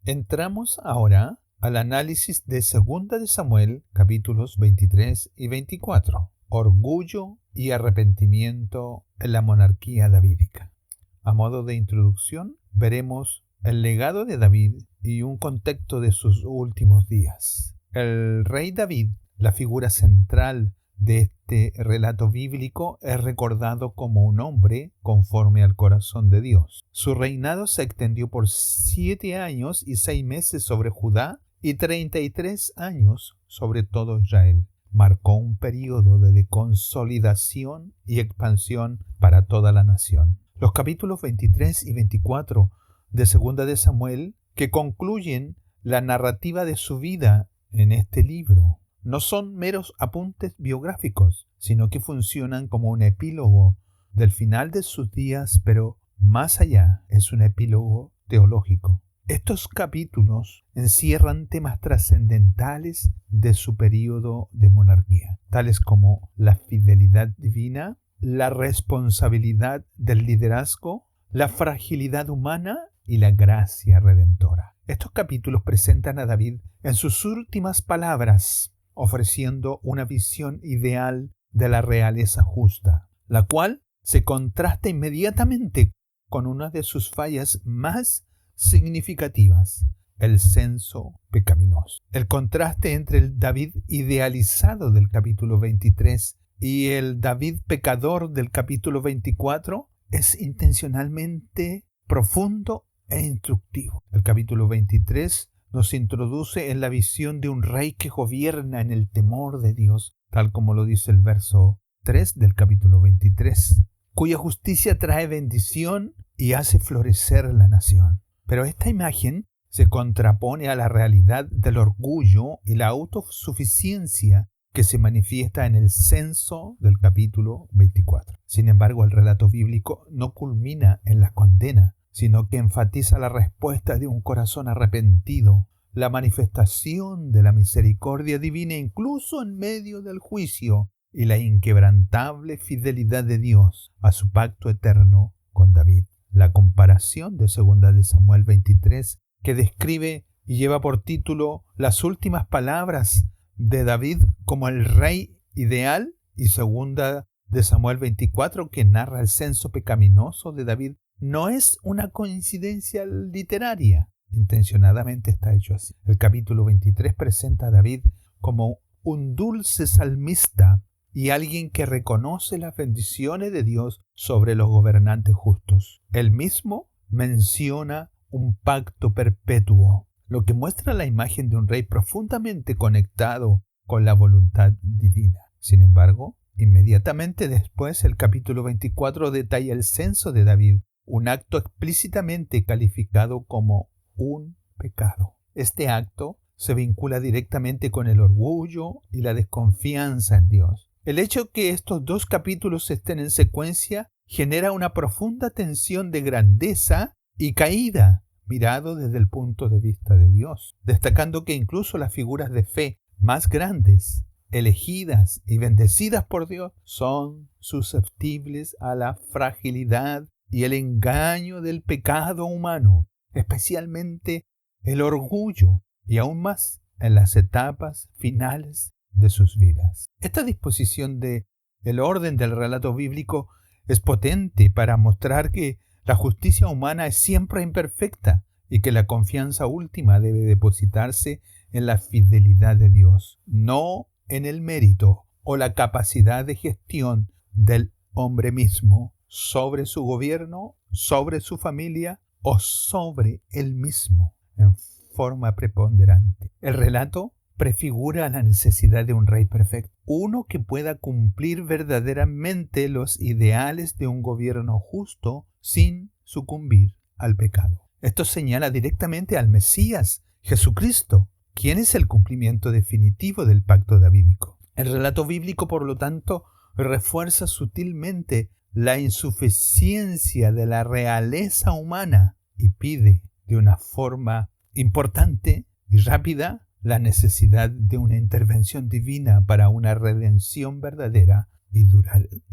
Entramos ahora al análisis de 2 de Samuel, capítulos 23 y 24. Orgullo y arrepentimiento en la monarquía davídica. A modo de introducción, veremos el legado de David y un contexto de sus últimos días. El rey David, la figura central de este relato bíblico, es recordado como un hombre conforme al corazón de Dios. Su reinado se extendió por 7 años y 6 meses sobre Judá y 33 años sobre todo Israel. Marcó un período de consolidación y expansión para toda la nación. Los capítulos 23 y 24 de 2 de Samuel, que concluyen la narrativa de su vida en este libro, no son meros apuntes biográficos, sino que funcionan como un epílogo del final de sus días, pero más allá es un epílogo teológico. Estos capítulos encierran temas trascendentales de su período de monarquía, tales como la fidelidad divina, la responsabilidad del liderazgo, la fragilidad humana y la gracia redentora. Estos capítulos presentan a David en sus últimas palabras, ofreciendo una visión ideal de la realeza justa, la cual se contrasta inmediatamente con una de sus fallas más significativas, el censo pecaminoso. El contraste entre el David idealizado del capítulo 23 y el David pecador del capítulo 24 es intencionalmente profundo e instructivo. El capítulo 23 nos introduce en la visión de un rey que gobierna en el temor de Dios, tal como lo dice el verso 3 del capítulo 23, cuya justicia trae bendición y hace florecer la nación. Pero esta imagen se contrapone a la realidad del orgullo y la autosuficiencia que se manifiesta en el censo del capítulo 24. Sin embargo, el relato bíblico no culmina en la condena, sino que enfatiza la respuesta de un corazón arrepentido, la manifestación de la misericordia divina incluso en medio del juicio y la inquebrantable fidelidad de Dios a su pacto eterno con David. La comparación de 2 de Samuel 23, que describe y lleva por título las últimas palabras de David como el rey ideal, y 2 de Samuel 24, que narra el censo pecaminoso de David, no es una coincidencia literaria. Intencionadamente está hecho así. El capítulo 23 presenta a David como un dulce salmista y alguien que reconoce las bendiciones de Dios sobre los gobernantes justos. Él mismo menciona un pacto perpetuo, lo que muestra la imagen de un rey profundamente conectado con la voluntad divina. Sin embargo, inmediatamente después, el capítulo 24 detalla el censo de David, un acto explícitamente calificado como un pecado. Este acto se vincula directamente con el orgullo y la desconfianza en Dios. El hecho que estos dos capítulos estén en secuencia genera una profunda tensión de grandeza y caída, mirado desde el punto de vista de Dios, destacando que incluso las figuras de fe más grandes, elegidas y bendecidas por Dios, son susceptibles a la fragilidad y el engaño del pecado humano, especialmente el orgullo, y aún más en las etapas finales de sus vidas. Esta disposición del orden del relato bíblico es potente para mostrar que la justicia humana es siempre imperfecta y que la confianza última debe depositarse en la fidelidad de Dios, no en el mérito o la capacidad de gestión del hombre mismo sobre su gobierno, sobre su familia o sobre él mismo en forma preponderante. El relato prefigura la necesidad de un rey perfecto, uno que pueda cumplir verdaderamente los ideales de un gobierno justo sin sucumbir al pecado. Esto señala directamente al Mesías, Jesucristo, quien es el cumplimiento definitivo del pacto davídico. El relato bíblico, por lo tanto, refuerza sutilmente la insuficiencia de la realeza humana y pide de una forma importante y rápida la necesidad de una intervención divina para una redención verdadera y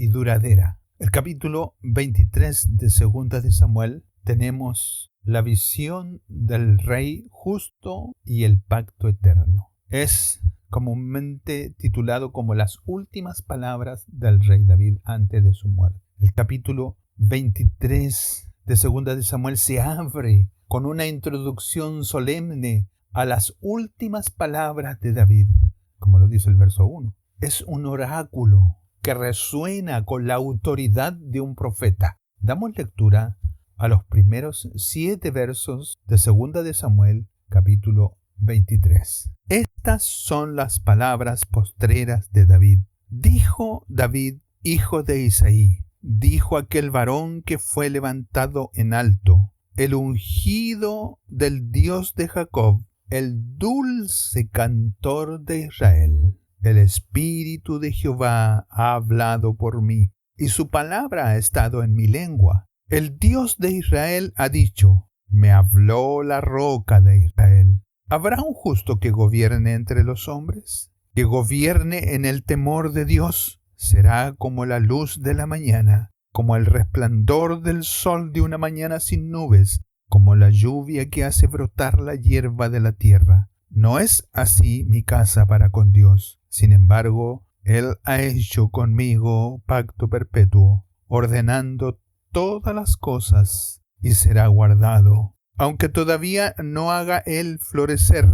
duradera. El capítulo 23 de 2 de Samuel tenemos la visión del rey justo y el pacto eterno. Es comúnmente titulado como las últimas palabras del rey David antes de su muerte. El capítulo 23 de 2 de Samuel se abre con una introducción solemne a las últimas palabras de David, como lo dice el verso 1. Es un oráculo que resuena con la autoridad de un profeta. Damos lectura a los primeros 7 versos de 2 de Samuel, capítulo 23. Estas son las palabras postreras de David. Dijo David, hijo de Isaí, dijo aquel varón que fue levantado en alto, el ungido del Dios de Jacob, el dulce cantor de Israel. El Espíritu de Jehová ha hablado por mí, y su palabra ha estado en mi lengua. El Dios de Israel ha dicho, me habló la roca de Israel. ¿Habrá un justo que gobierne entre los hombres? ¿Que gobierne en el temor de Dios? Será como la luz de la mañana, como el resplandor del sol de una mañana sin nubes, como la lluvia que hace brotar la hierba de la tierra. No es así mi casa para con Dios. Sin embargo, Él ha hecho conmigo pacto perpetuo, ordenando todas las cosas, y será guardado. Aunque todavía no haga Él florecer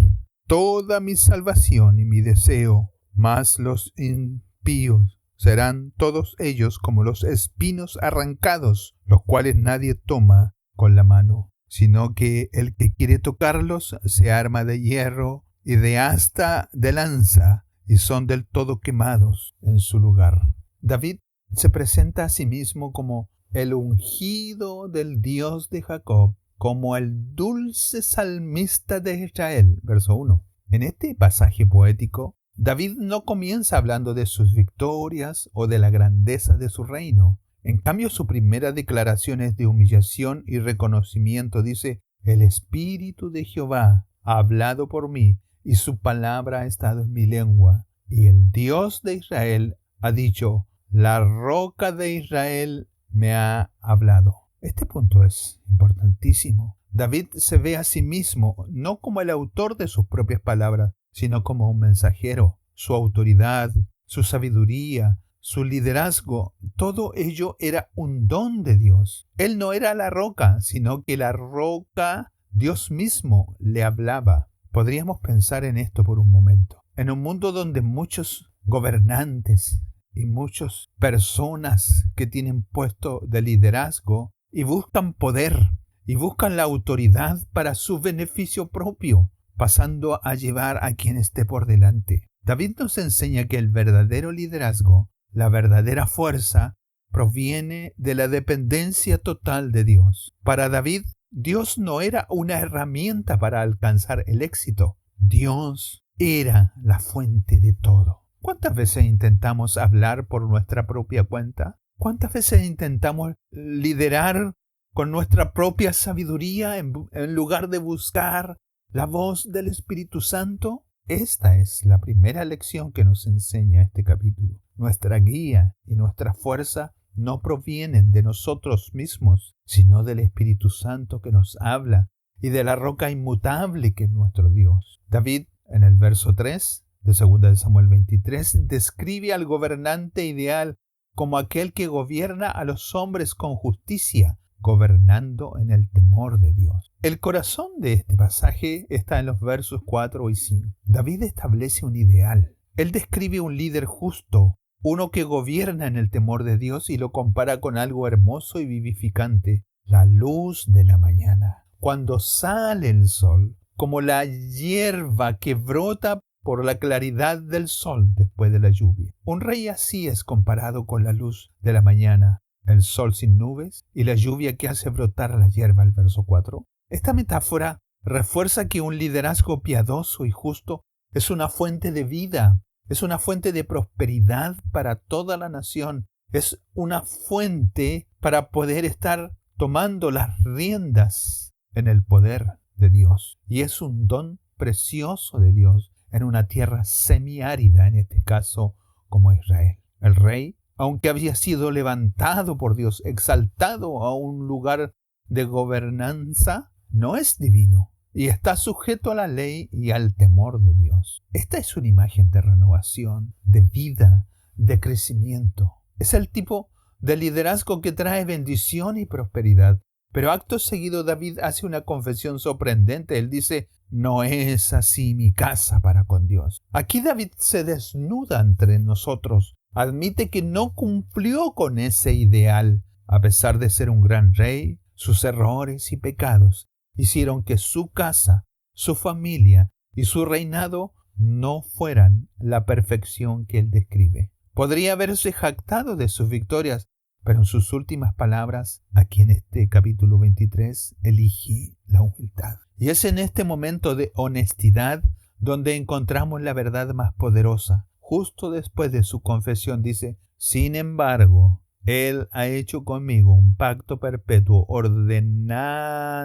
toda mi salvación y mi deseo, mas los impíos serán todos ellos como los espinos arrancados, los cuales nadie toma con la mano, sino que el que quiere tocarlos se arma de hierro y de asta de lanza, y son del todo quemados en su lugar. David se presenta a sí mismo como el ungido del Dios de Jacob, como el dulce salmista de Israel. Verso 1. En este pasaje poético, David no comienza hablando de sus victorias o de la grandeza de su reino. En cambio, su primera declaración es de humillación y reconocimiento. Dice, el Espíritu de Jehová ha hablado por mí, y su palabra ha estado en mi lengua. Y el Dios de Israel ha dicho, la roca de Israel me ha hablado. Este punto es importantísimo. David se ve a sí mismo no como el autor de sus propias palabras, sino como un mensajero. Su autoridad, su sabiduría, su liderazgo, todo ello era un don de Dios. Él no era la roca, sino que la roca, Dios mismo, le hablaba. Podríamos pensar en esto por un momento. En un mundo donde muchos gobernantes y muchas personas que tienen puesto de liderazgo y buscan poder y buscan la autoridad para su beneficio propio, pasando a llevar a quien esté por delante. David nos enseña que el verdadero liderazgo, la verdadera fuerza, proviene de la dependencia total de Dios. Para David, Dios no era una herramienta para alcanzar el éxito. Dios era la fuente de todo. ¿Cuántas veces intentamos hablar por nuestra propia cuenta? ¿Cuántas veces intentamos liderar con nuestra propia sabiduría en lugar de buscar la voz del Espíritu Santo? Esta es la primera lección que nos enseña este capítulo. Nuestra guía y nuestra fuerza no provienen de nosotros mismos, sino del Espíritu Santo que nos habla y de la roca inmutable que es nuestro Dios. David, en el verso 3 de 2 de Samuel 23, describe al gobernante ideal como aquel que gobierna a los hombres con justicia, gobernando en el temor de Dios. El corazón de este pasaje está en los versos 4 y 5. David establece un ideal. Él describe un líder justo, uno que gobierna en el temor de Dios, y lo compara con algo hermoso y vivificante, la luz de la mañana. Cuando sale el sol, como la hierba que brota por la claridad del sol después de la lluvia. Un rey así es comparado con la luz de la mañana, el sol sin nubes y la lluvia que hace brotar la hierba, el verso 4. Esta metáfora refuerza que un liderazgo piadoso y justo es una fuente de vida, es una fuente de prosperidad para toda la nación, es una fuente para poder estar tomando las riendas en el poder de Dios. Y es un don precioso de Dios en una tierra semiárida, en este caso como Israel. El rey, aunque había sido levantado por Dios, exaltado a un lugar de gobernanza, no es divino y está sujeto a la ley y al temor de Dios. Esta es una imagen de renovación, de vida, de crecimiento. Es el tipo de liderazgo que trae bendición y prosperidad. Pero acto seguido David hace una confesión sorprendente. Él dice: no es así mi casa para con Dios. Aquí David se desnuda entre nosotros. Admite que no cumplió con ese ideal. A pesar de ser un gran rey, sus errores y pecados hicieron que su casa, su familia y su reinado no fueran la perfección que él describe. Podría haberse jactado de sus victorias, pero en sus últimas palabras, aquí en este capítulo 23, elige la humildad. Y es en este momento de honestidad donde encontramos la verdad más poderosa. Justo después de su confesión dice: sin embargo, Él ha hecho conmigo un pacto perpetuo, ordenado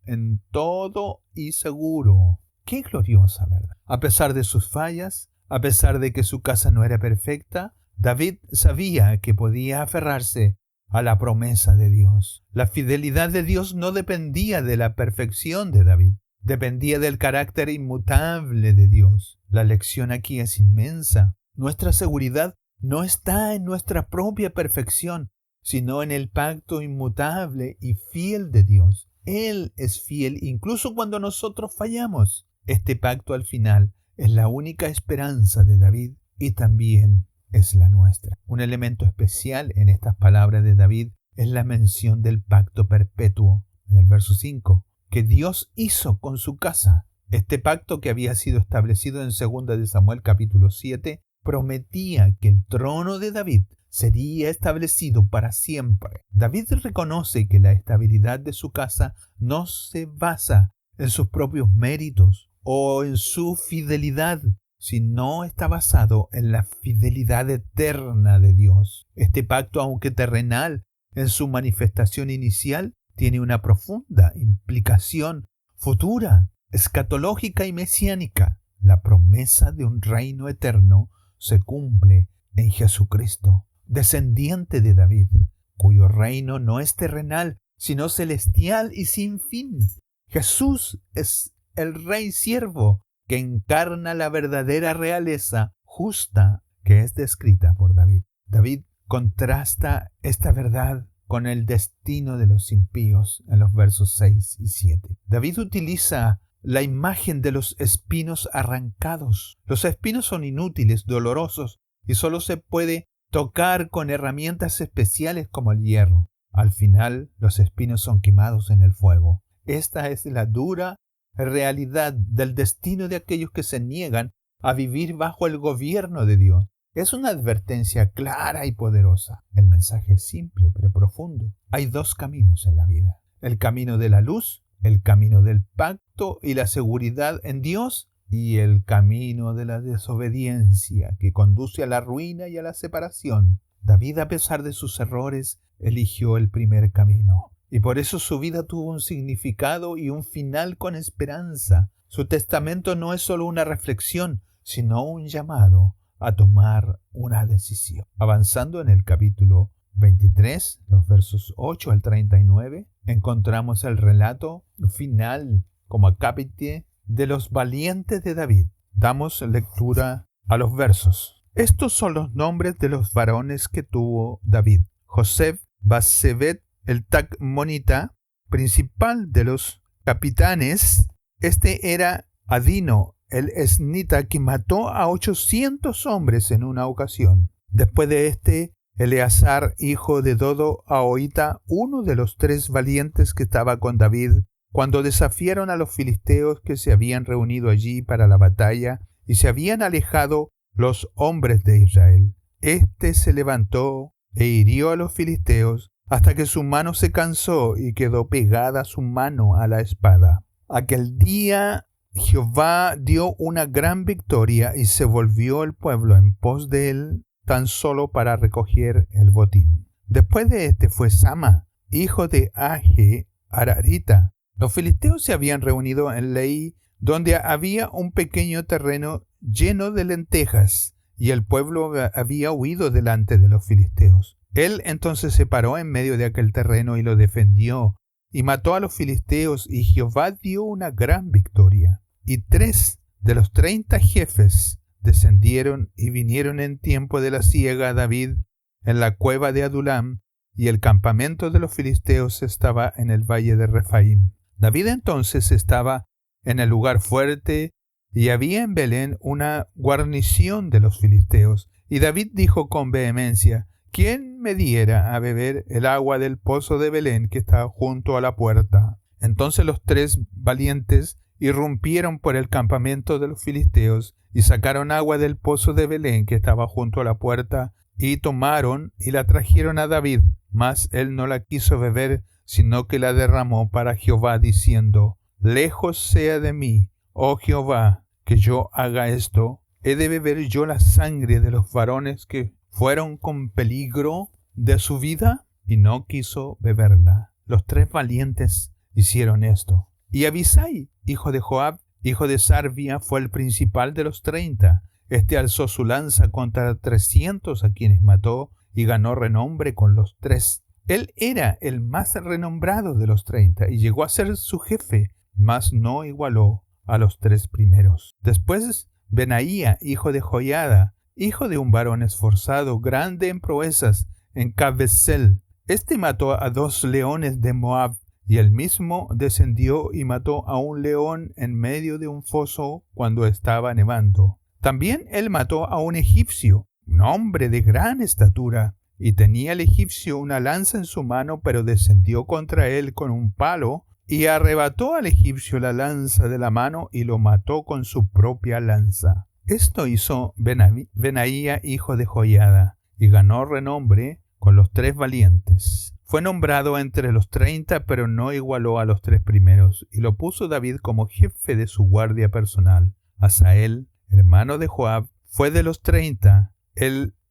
en todo y seguro. ¡Qué gloriosa verdad! A pesar de sus fallas, a pesar de que su casa no era perfecta, David sabía que podía aferrarse a la promesa de Dios. La fidelidad de Dios no dependía de la perfección de David, dependía del carácter inmutable de Dios. La lección aquí es inmensa. Nuestra seguridad no está en nuestra propia perfección, sino en el pacto inmutable y fiel de Dios. Él es fiel incluso cuando nosotros fallamos. Este pacto al final es la única esperanza de David y también es la nuestra. Un elemento especial en estas palabras de David es la mención del pacto perpetuo, en el verso 5, que Dios hizo con su casa. Este pacto, que había sido establecido en 2 de Samuel capítulo 7, prometía que el trono de David sería establecido para siempre. David reconoce que la estabilidad de su casa no se basa en sus propios méritos o en su fidelidad, sino está basado en la fidelidad eterna de Dios. Este pacto, aunque terrenal en su manifestación inicial, tiene una profunda implicación futura, escatológica y mesiánica. La promesa de un reino eterno se cumple en Jesucristo, descendiente de David, cuyo reino no es terrenal, sino celestial y sin fin. Jesús es el Rey siervo que encarna la verdadera realeza justa que es descrita por David. David contrasta esta verdad con el destino de los impíos en los versos 6 y 7. David utiliza la imagen de los espinos arrancados. Los espinos son inútiles, dolorosos, y solo se puede tocar con herramientas especiales como el hierro. Al final, los espinos son quemados en el fuego. Esta es la dura realidad del destino de aquellos que se niegan a vivir bajo el gobierno de Dios. Es una advertencia clara y poderosa. El mensaje es simple pero profundo. Hay dos caminos en la vida: el camino de la luz, el camino del pacto y la seguridad en Dios, y el camino de la desobediencia que conduce a la ruina y a la separación. David, a pesar de sus errores, eligió el primer camino. Y por eso su vida tuvo un significado y un final con esperanza. Su testamento no es solo una reflexión, sino un llamado a tomar una decisión. Avanzando en el capítulo 23, los versos 8 al 39, encontramos el relato final como acápite de los valientes de David. Damos lectura a los versos. Estos son los nombres de los varones que tuvo David: Josef, Basebet, el Tacmonita, principal de los capitanes. Este era Adino, el esnita, que mató a 800 hombres en una ocasión. Después de este, Eleazar, hijo de Dodo Ahoita, uno de los 3 valientes que estaba con David, cuando desafiaron a los filisteos que se habían reunido allí para la batalla y se habían alejado los hombres de Israel. Este se levantó e hirió a los filisteos hasta que su mano se cansó y quedó pegada su mano a la espada. Aquel día Jehová dio una gran victoria y se volvió el pueblo en pos de él tan solo para recoger el botín. Después de este fue Sama, hijo de Age Ararita. Los filisteos se habían reunido en Leí, donde había un pequeño terreno lleno de lentejas, y el pueblo había huido delante de los filisteos. Él entonces se paró en medio de aquel terreno y lo defendió, y mató a los filisteos, y Jehová dio una gran victoria. Y 3 de los 30 jefes descendieron y vinieron en tiempo de la siega a David en la cueva de Adulam, y el campamento de los filisteos estaba en el valle de Refaim. David entonces estaba en el lugar fuerte, y había en Belén una guarnición de los filisteos. Y David dijo con vehemencia: ¿Quién me diera a beber el agua del pozo de Belén que está junto a la puerta? Entonces los 3 valientes irrumpieron por el campamento de los filisteos y sacaron agua del pozo de Belén que estaba junto a la puerta, y tomaron y la trajeron a David, mas él no la quiso beber, sino que la derramó para Jehová, diciendo: Lejos sea de mí, oh Jehová, que yo haga esto. ¿He de beber yo la sangre de los varones que fueron con peligro de su vida? Y no quiso beberla. Los 3 valientes hicieron esto. Y Abisai, hijo de Joab, hijo de Sarvia, fue el principal de los 30. Este alzó su lanza contra 300 a quienes mató, y ganó renombre con los 3. Él era el más renombrado de los 30, y llegó a ser su jefe, mas no igualó a los 3 primeros. Después Benaía, hijo de Joiada, hijo de un varón esforzado, grande en proezas, en Cabesel. Este mató a 2 leones de Moab, y él mismo descendió y mató a un león en medio de un foso cuando estaba nevando. También él mató a un egipcio, un hombre de gran estatura, y tenía el egipcio una lanza en su mano, pero descendió contra él con un palo, y arrebató al egipcio la lanza de la mano y lo mató con su propia lanza. Esto hizo Benaía, hijo de Joiada, y ganó renombre con los 3 valientes. Fue nombrado entre los 30, pero no igualó a los 3 primeros, y lo puso David como jefe de su guardia personal. Asael, hermano de Joab, fue de los 30.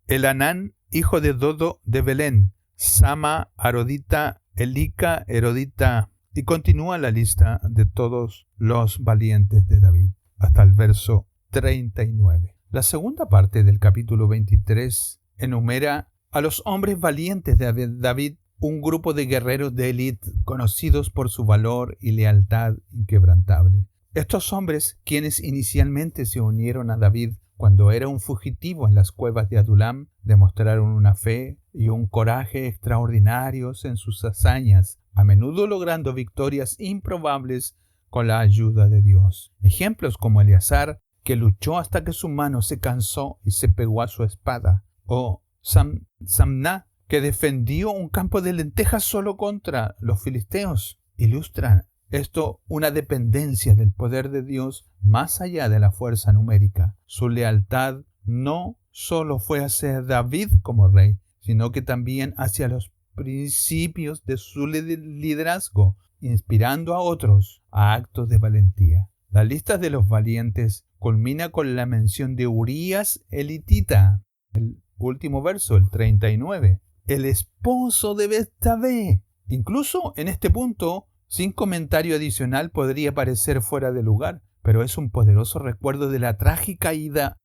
Elhanán, hijo de Dodo de Belén, Sama, Arodita, Elica, Erodita. Y continúa la lista de todos los valientes de David, hasta el verso 39. La segunda parte del capítulo 23 enumera a los hombres valientes de David, un grupo de guerreros de élite conocidos por su valor y lealtad inquebrantable. Estos hombres, quienes inicialmente se unieron a David cuando era un fugitivo en las cuevas de Adulam, demostraron una fe y un coraje extraordinarios en sus hazañas, a menudo logrando victorias improbables con la ayuda de Dios. Ejemplos como Eleazar, que luchó hasta que su mano se cansó y se pegó a su espada, o Samná, que defendió un campo de lentejas solo contra los filisteos, ilustran esto una dependencia del poder de Dios más allá de la fuerza numérica. Su lealtad no solo fue hacia David como rey, sino que también hacia los principios de su liderazgo, inspirando a otros a actos de valentía. La lista de los valientes culmina con la mención de Urías elitita, el último verso, el 39, el esposo de Betsabé. Incluso en este punto, sin comentario adicional, podría parecer fuera de lugar, pero es un poderoso recuerdo de la trágica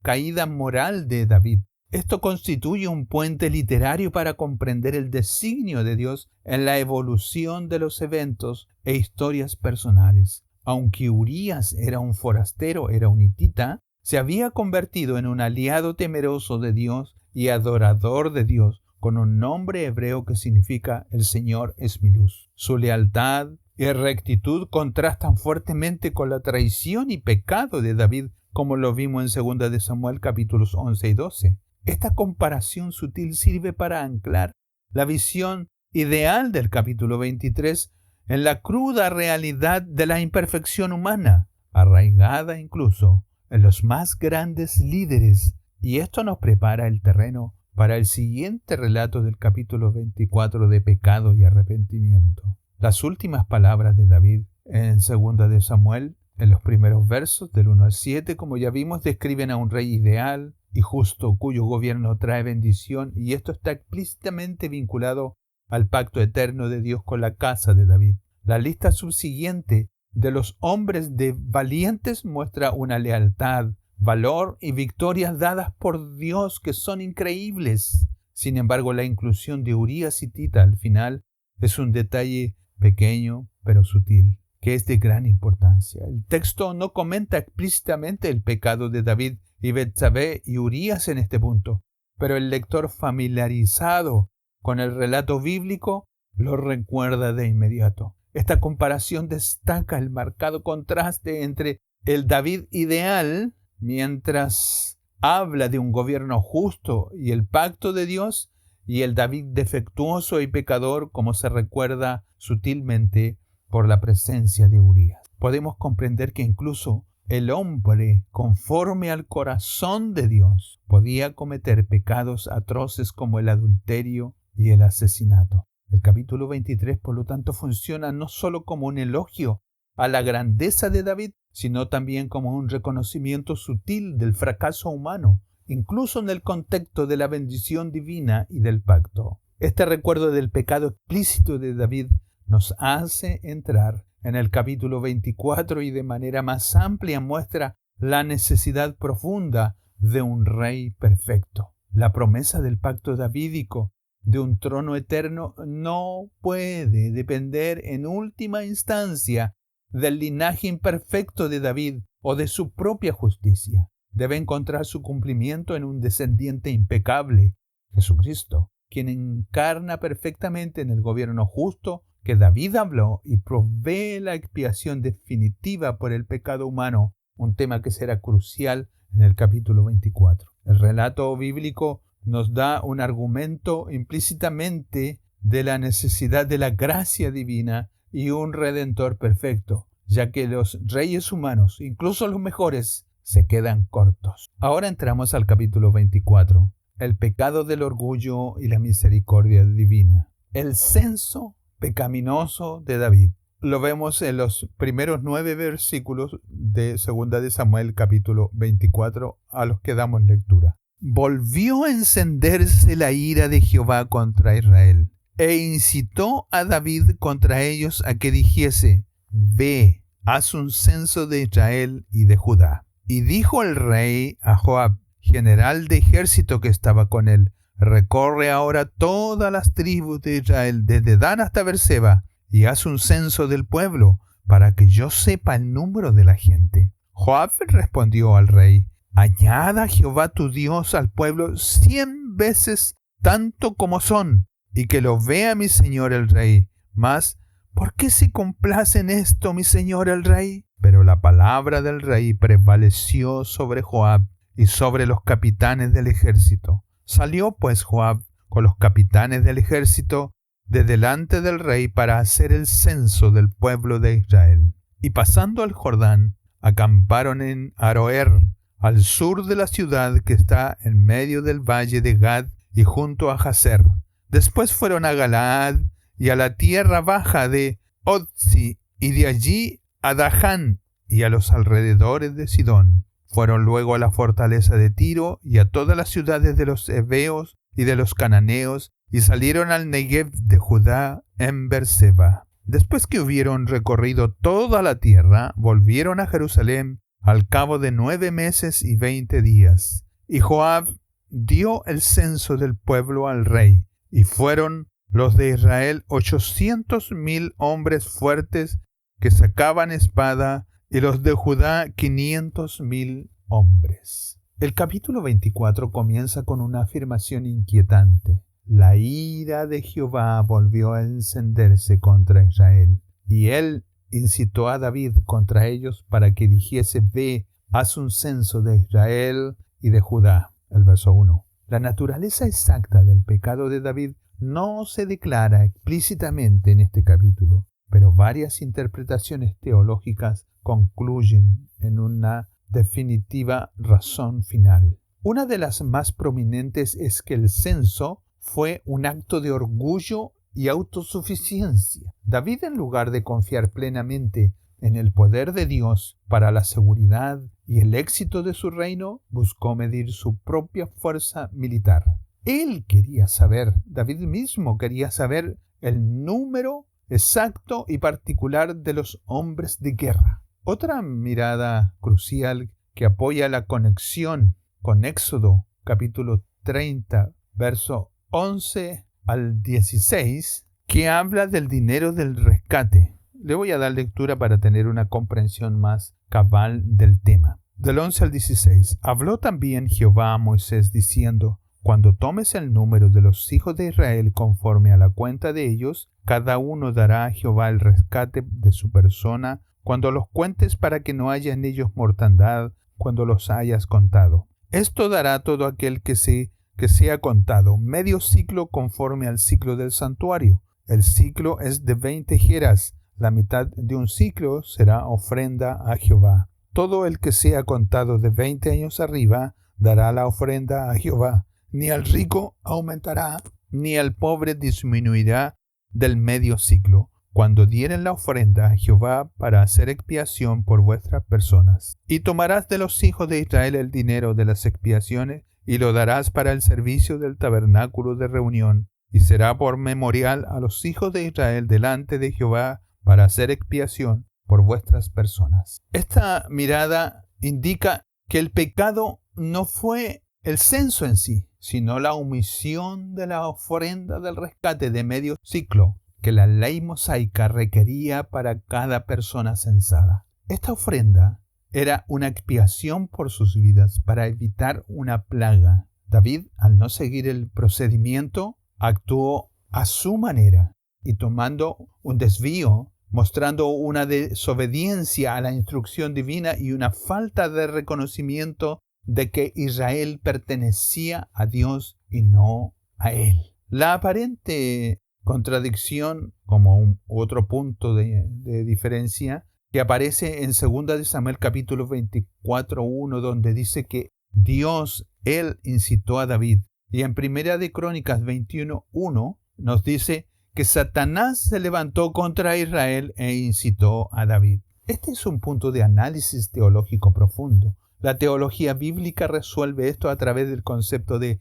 caída moral de David. Esto constituye un puente literario para comprender el designio de Dios en la evolución de los eventos e historias personales. Aunque Urías era un forastero, era un hitita, se había convertido en un aliado temeroso de Dios y adorador de Dios, con un nombre hebreo que significa el Señor es mi luz. Su lealtad y rectitud contrastan fuertemente con la traición y pecado de David, como lo vimos en 2 de Samuel capítulos 11 y 12. Esta comparación sutil sirve para anclar la visión ideal del capítulo 23 en la cruda realidad de la imperfección humana, arraigada incluso en los más grandes líderes, y esto nos prepara el terreno para el siguiente relato del capítulo 24 de pecado y arrepentimiento. Las últimas palabras de David en 2 de Samuel, en los primeros versos del 1 al 7, como ya vimos, describen a un rey ideal y justo cuyo gobierno trae bendición, y esto está explícitamente vinculado al pacto eterno de Dios con la casa de David. La lista subsiguiente de los hombres valientes muestra una lealtad, valor y victorias dadas por Dios que son increíbles. Sin embargo, la inclusión de Urías hitita al final es un detalle pequeño, pero sutil, que es de gran importancia. El texto no comenta explícitamente el pecado de David y Betsabé y Urías en este punto, pero el lector familiarizado con el relato bíblico lo recuerda de inmediato. Esta comparación destaca el marcado contraste entre el David ideal, mientras habla de un gobierno justo y el pacto de Dios, y el David defectuoso y pecador, como se recuerda sutilmente por la presencia de Urías. Podemos comprender que incluso el hombre, conforme al corazón de Dios, podía cometer pecados atroces como el adulterio y el asesinato. El capítulo 23, por lo tanto, funciona no solo como un elogio a la grandeza de David, sino también como un reconocimiento sutil del fracaso humano, incluso en el contexto de la bendición divina y del pacto. Este recuerdo del pecado explícito de David nos hace entrar en el capítulo 24 y de manera más amplia muestra la necesidad profunda de un rey perfecto. La promesa del pacto davídico de un trono eterno no puede depender en última instancia del linaje imperfecto de David o de su propia justicia. Debe encontrar su cumplimiento en un descendiente impecable, Jesucristo, quien encarna perfectamente en el gobierno justo que David habló y provee la expiación definitiva por el pecado humano, un tema que será crucial en el capítulo 24. El relato bíblico nos da un argumento implícitamente de la necesidad de la gracia divina y un redentor perfecto, ya que los reyes humanos, incluso los mejores, se quedan cortos. Ahora entramos al capítulo 24, el pecado del orgullo y la misericordia divina. El censo pecaminoso de David. Lo vemos en los primeros 9 versículos de 2 de Samuel capítulo 24 a los que damos lectura. Volvió a encenderse la ira de Jehová contra Israel, e incitó a David contra ellos a que dijese: Ve, haz un censo de Israel y de Judá. Y dijo el rey a Joab, general de ejército que estaba con él: Recorre ahora todas las tribus de Israel, desde Dan hasta Beerseba, y haz un censo del pueblo, para que yo sepa el número de la gente. Joab respondió al rey: Añada Jehová tu Dios al pueblo 100 veces tanto como son, y que lo vea mi señor el rey. Mas, ¿por qué se complace en esto mi señor el rey? Pero la palabra del rey prevaleció sobre Joab y sobre los capitanes del ejército. Salió pues Joab con los capitanes del ejército de delante del rey para hacer el censo del pueblo de Israel. Y pasando al Jordán, acamparon en Aroer, al sur de la ciudad que está en medio del valle de Gad y junto a Jazer. Después fueron a Galaad y a la tierra baja de Otzi, y de allí a Daján y a los alrededores de Sidón. Fueron luego a la fortaleza de Tiro y a todas las ciudades de los heveos y de los cananeos, y salieron al Negev de Judá en Beerseba. Después que hubieron recorrido toda la tierra, volvieron a Jerusalén al cabo de 9 meses y 20 días. Y Joab dio el censo del pueblo al rey, y fueron los de Israel 800,000 hombres fuertes que sacaban espada, y los de Judá 500,000 hombres. El capítulo 24 comienza con una afirmación inquietante. La ira de Jehová volvió a encenderse contra Israel, y él incitó a David contra ellos para que dijese: Ve, haz un censo de Israel y de Judá. El verso 1. La naturaleza exacta del pecado de David no se declara explícitamente en este capítulo, pero varias interpretaciones teológicas concluyen en una definitiva razón final. Una de las más prominentes es que el censo fue un acto de orgullo y autosuficiencia. David, en lugar de confiar plenamente en el poder de Dios para la seguridad y el éxito de su reino, buscó medir su propia fuerza militar. David mismo quería saber el número exacto y particular de los hombres de guerra. Otra mirada crucial que apoya la conexión con Éxodo capítulo 30, verso 11 al 16, que habla del dinero del rescate. Le voy a dar lectura para tener una comprensión más cabal del tema. Del 11 al 16. Habló también Jehová a Moisés diciendo: Cuando tomes el número de los hijos de Israel conforme a la cuenta de ellos, cada uno dará a Jehová el rescate de su persona cuando los cuentes, para que no haya en ellos mortandad cuando los hayas contado. Esto dará todo aquel que sea contado, medio ciclo conforme al ciclo del santuario. El ciclo es de 20 jeras. La mitad de un ciclo será ofrenda a Jehová. Todo el que sea contado de 20 años arriba dará la ofrenda a Jehová. Ni al rico aumentará, ni al pobre disminuirá del medio ciclo, cuando dieren la ofrenda a Jehová para hacer expiación por vuestras personas. Y tomarás de los hijos de Israel el dinero de las expiaciones, y lo darás para el servicio del tabernáculo de reunión, y será por memorial a los hijos de Israel delante de Jehová para hacer expiación por vuestras personas. Esta mirada indica que el pecado no fue el censo en sí, sino la omisión de la ofrenda del rescate de medio ciclo que la ley mosaica requería para cada persona censada. Esta ofrenda era una expiación por sus vidas para evitar una plaga. David, al no seguir el procedimiento, actuó a su manera y tomando un desvío, mostrando una desobediencia a la instrucción divina y una falta de reconocimiento de que Israel pertenecía a Dios y no a él. La aparente contradicción, como otro punto de diferencia, que aparece en 2 de Samuel capítulo 24:1, donde dice que Dios, él incitó a David. Y en 1 de Crónicas 21:1 nos dice que Satanás se levantó contra Israel e incitó a David. Este es un punto de análisis teológico profundo. La teología bíblica resuelve esto a través del concepto de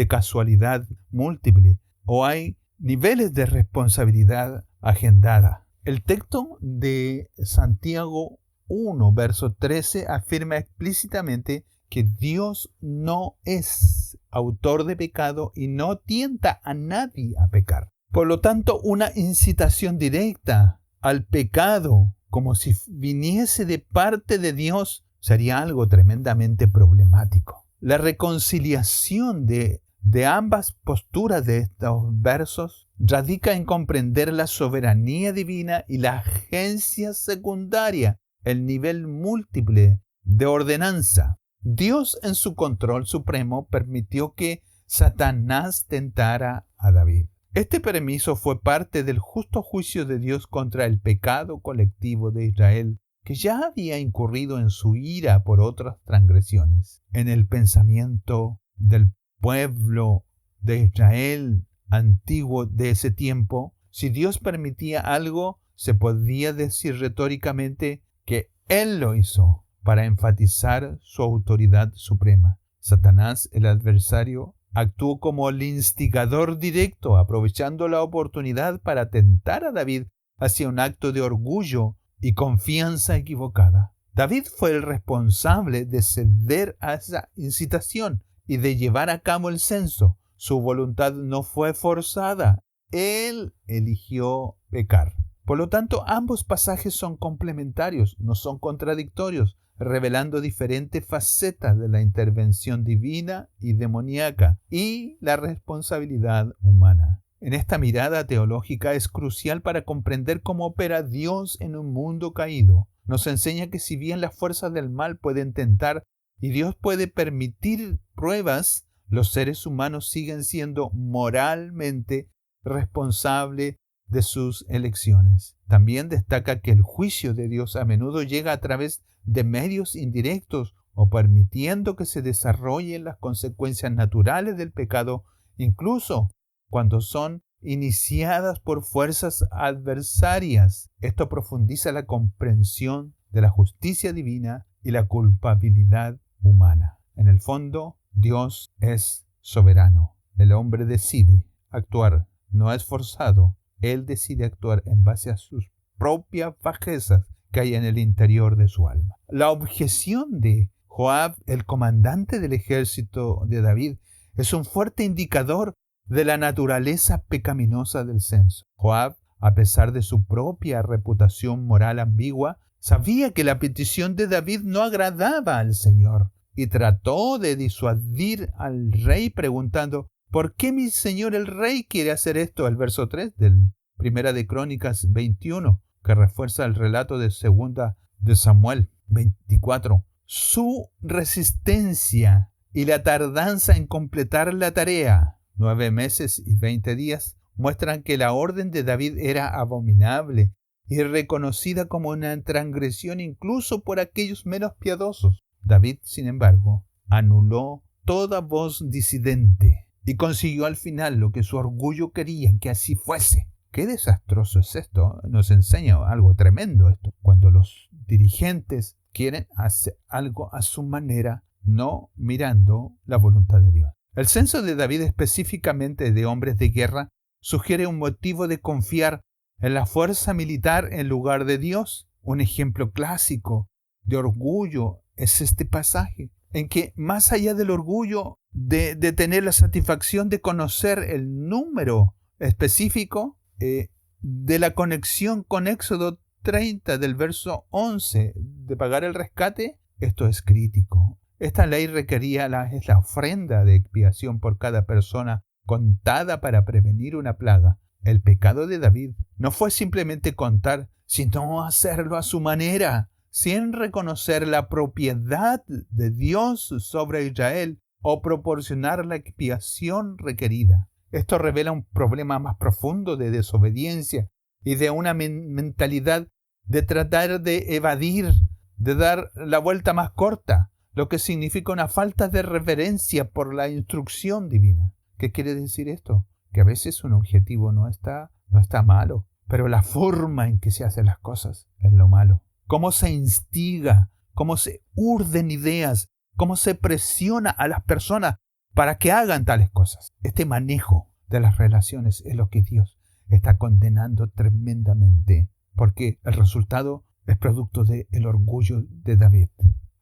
casualidad múltiple, o hay niveles de responsabilidad agendada. El texto de Santiago 1, verso 13, afirma explícitamente que Dios no es autor de pecado y no tienta a nadie a pecar. Por lo tanto, una incitación directa al pecado, como si viniese de parte de Dios, sería algo tremendamente problemático. La reconciliación de ambas posturas de estos versos radica en comprender la soberanía divina y la agencia secundaria, el nivel múltiple de ordenanza. Dios, en su control supremo, permitió que Satanás tentara a David. Este permiso fue parte del justo juicio de Dios contra el pecado colectivo de Israel, que ya había incurrido en su ira por otras transgresiones. En el pensamiento del pueblo de Israel antiguo de ese tiempo, si Dios permitía algo, se podía decir retóricamente que Él lo hizo para enfatizar su autoridad suprema. Satanás, el adversario, actuó como el instigador directo, aprovechando la oportunidad para tentar a David hacia un acto de orgullo y confianza equivocada. David fue el responsable de ceder a esa incitación y de llevar a cabo el censo. Su voluntad no fue forzada. Él eligió pecar. Por lo tanto, ambos pasajes son complementarios, no son contradictorios, revelando diferentes facetas de la intervención divina y demoníaca y la responsabilidad humana. En esta mirada teológica es crucial para comprender cómo opera Dios en un mundo caído. Nos enseña que si bien las fuerzas del mal pueden tentar y Dios puede permitir pruebas, los seres humanos siguen siendo moralmente responsables de sus elecciones. También destaca que el juicio de Dios a menudo llega a través de medios indirectos o permitiendo que se desarrollen las consecuencias naturales del pecado, incluso cuando son iniciadas por fuerzas adversarias. Esto profundiza la comprensión de la justicia divina y la culpabilidad humana. En el fondo, Dios es soberano. El hombre decide actuar, no es forzado. Él decide actuar en base a sus propias bajezas que hay en el interior de su alma. La objeción de Joab, el comandante del ejército de David, es un fuerte indicador de la naturaleza pecaminosa del censo. Joab a pesar de su propia reputación moral ambigua, sabía que la petición de David no agradaba al Señor y trató de disuadir al rey preguntando: ¿por qué mi señor el rey quiere hacer esto? El verso 3 del Primera de Crónicas 21, que refuerza el relato de Segunda de Samuel 24. Su resistencia y la tardanza en completar la tarea, 9 meses y 20 días, muestran que la orden de David era abominable y reconocida como una transgresión incluso por aquellos menos piadosos. David, sin embargo, anuló toda voz disidente y consiguió al final lo que su orgullo quería que así fuese. Qué desastroso es esto. Nos enseña algo tremendo esto. Cuando los dirigentes quieren hacer algo a su manera, no mirando la voluntad de Dios. El censo de David, específicamente de hombres de guerra, sugiere un motivo de confiar en la fuerza militar en lugar de Dios. Un ejemplo clásico de orgullo es este pasaje, en que más allá del orgullo de tener la satisfacción de conocer el número específico de la conexión con Éxodo 30 del verso 11 de pagar el rescate, esto es crítico. Esta ley requería la ofrenda de expiación por cada persona contada para prevenir una plaga. El pecado de David no fue simplemente contar, sino hacerlo a su manera, sin reconocer la propiedad de Dios sobre Israel o proporcionar la expiación requerida. Esto revela un problema más profundo de desobediencia y de una mentalidad de tratar de evadir, de dar la vuelta más corta, lo que significa una falta de reverencia por la instrucción divina. ¿Qué quiere decir esto? Que a veces un objetivo no está malo, pero la forma en que se hacen las cosas es lo malo. Cómo se instiga, cómo se urden ideas, cómo se presiona a las personas para que hagan tales cosas. Este manejo de las relaciones es lo que Dios está condenando tremendamente, porque el resultado es producto del orgullo de David.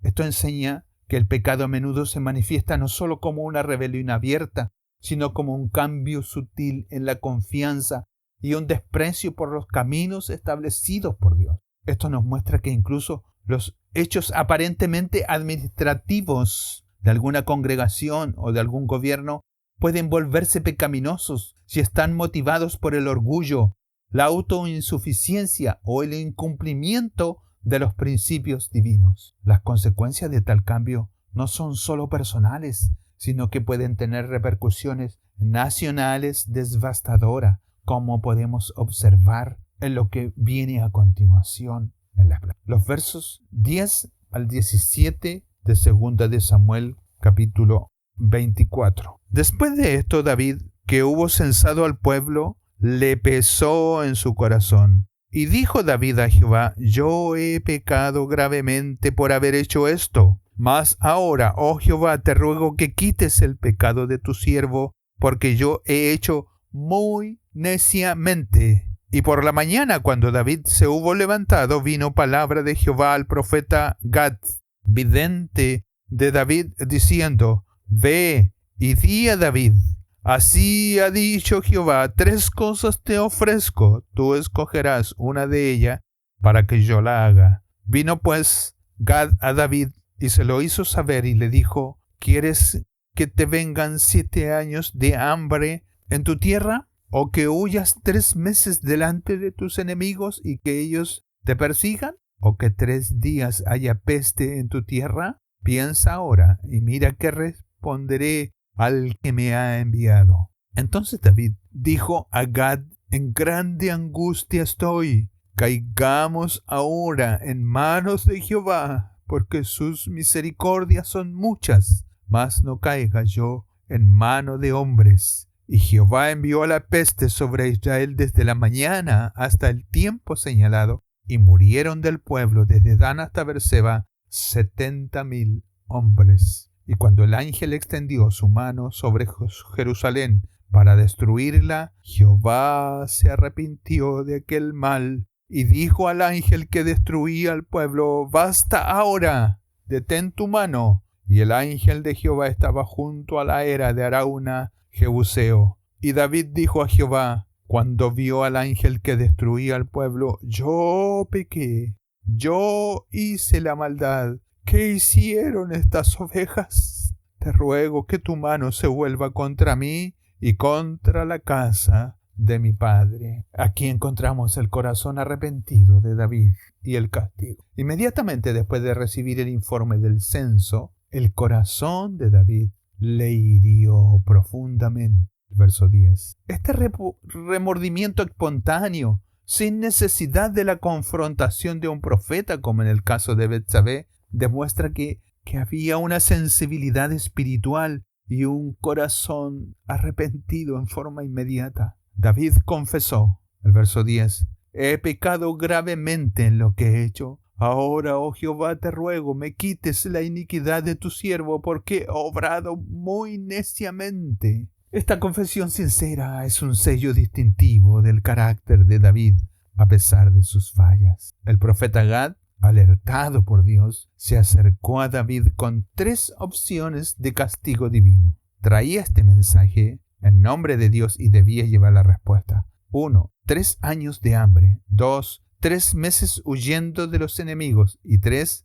Esto enseña que el pecado a menudo se manifiesta no solo como una rebelión abierta, sino como un cambio sutil en la confianza y un desprecio por los caminos establecidos por Dios. Esto nos muestra que incluso los hechos aparentemente administrativos de alguna congregación o de algún gobierno pueden volverse pecaminosos si están motivados por el orgullo, la autoinsuficiencia o el incumplimiento de los principios divinos. Las consecuencias de tal cambio no son solo personales, sino que pueden tener repercusiones nacionales devastadoras, como podemos observar en lo que viene a continuación en los versos 10 al 17 de Segunda de Samuel, capítulo 24. Después de esto, David, que hubo censado al pueblo, le pesó en su corazón. Y dijo David a Jehová: yo he pecado gravemente por haber hecho esto. Mas ahora, oh Jehová, te ruego que quites el pecado de tu siervo, porque yo he hecho muy neciamente. Y por la mañana, cuando David se hubo levantado, vino palabra de Jehová al profeta Gad, vidente de David, diciendo: ve y di a David: así ha dicho Jehová, 3 cosas te ofrezco, tú escogerás una de ellas para que yo la haga. Vino pues Gad a David y se lo hizo saber y le dijo: ¿quieres que te vengan 7 años de hambre en tu tierra? ¿O que huyas 3 meses delante de tus enemigos y que ellos te persigan? ¿O que 3 días haya peste en tu tierra? Piensa ahora y mira qué responderé al que me ha enviado. Entonces David dijo a Gad: en grande angustia estoy. Caigamos ahora en manos de Jehová, porque sus misericordias son muchas, mas no caiga yo en mano de hombres. Y Jehová envió la peste sobre Israel desde la mañana hasta el tiempo señalado, y murieron del pueblo desde Dan hasta Beerseba 70,000 hombres. Y cuando el ángel extendió su mano sobre Jerusalén para destruirla, Jehová se arrepintió de aquel mal y dijo al ángel que destruía al pueblo: basta ahora, detén tu mano. Y el ángel de Jehová estaba junto a la era de Arauna Jebuseo. Y David dijo a Jehová: Cuando vio al ángel que destruía al pueblo, yo pequé, yo hice la maldad. ¿Qué hicieron estas ovejas? Te ruego que tu mano se vuelva contra mí y contra la casa de mi padre. Aquí encontramos el corazón arrepentido de David y el castigo. Inmediatamente después de recibir el informe del censo, el corazón de David le hirió profundamente. Verso 10. Este remordimiento espontáneo, sin necesidad de la confrontación de un profeta, como en el caso de Betsabé, demuestra que había una sensibilidad espiritual y un corazón arrepentido en forma inmediata. David confesó, el verso 10, he pecado gravemente en lo que he hecho. Ahora, oh Jehová, te ruego, me quites la iniquidad de tu siervo, porque he obrado muy neciamente. Esta confesión sincera es un sello distintivo del carácter de David, a pesar de sus fallas. El profeta Gad, alertado por Dios, se acercó a David con 3 opciones de castigo divino. Traía este mensaje en nombre de Dios y debía llevar la respuesta. 1. 3 años de hambre. 2. 3 meses huyendo de los enemigos. Y 3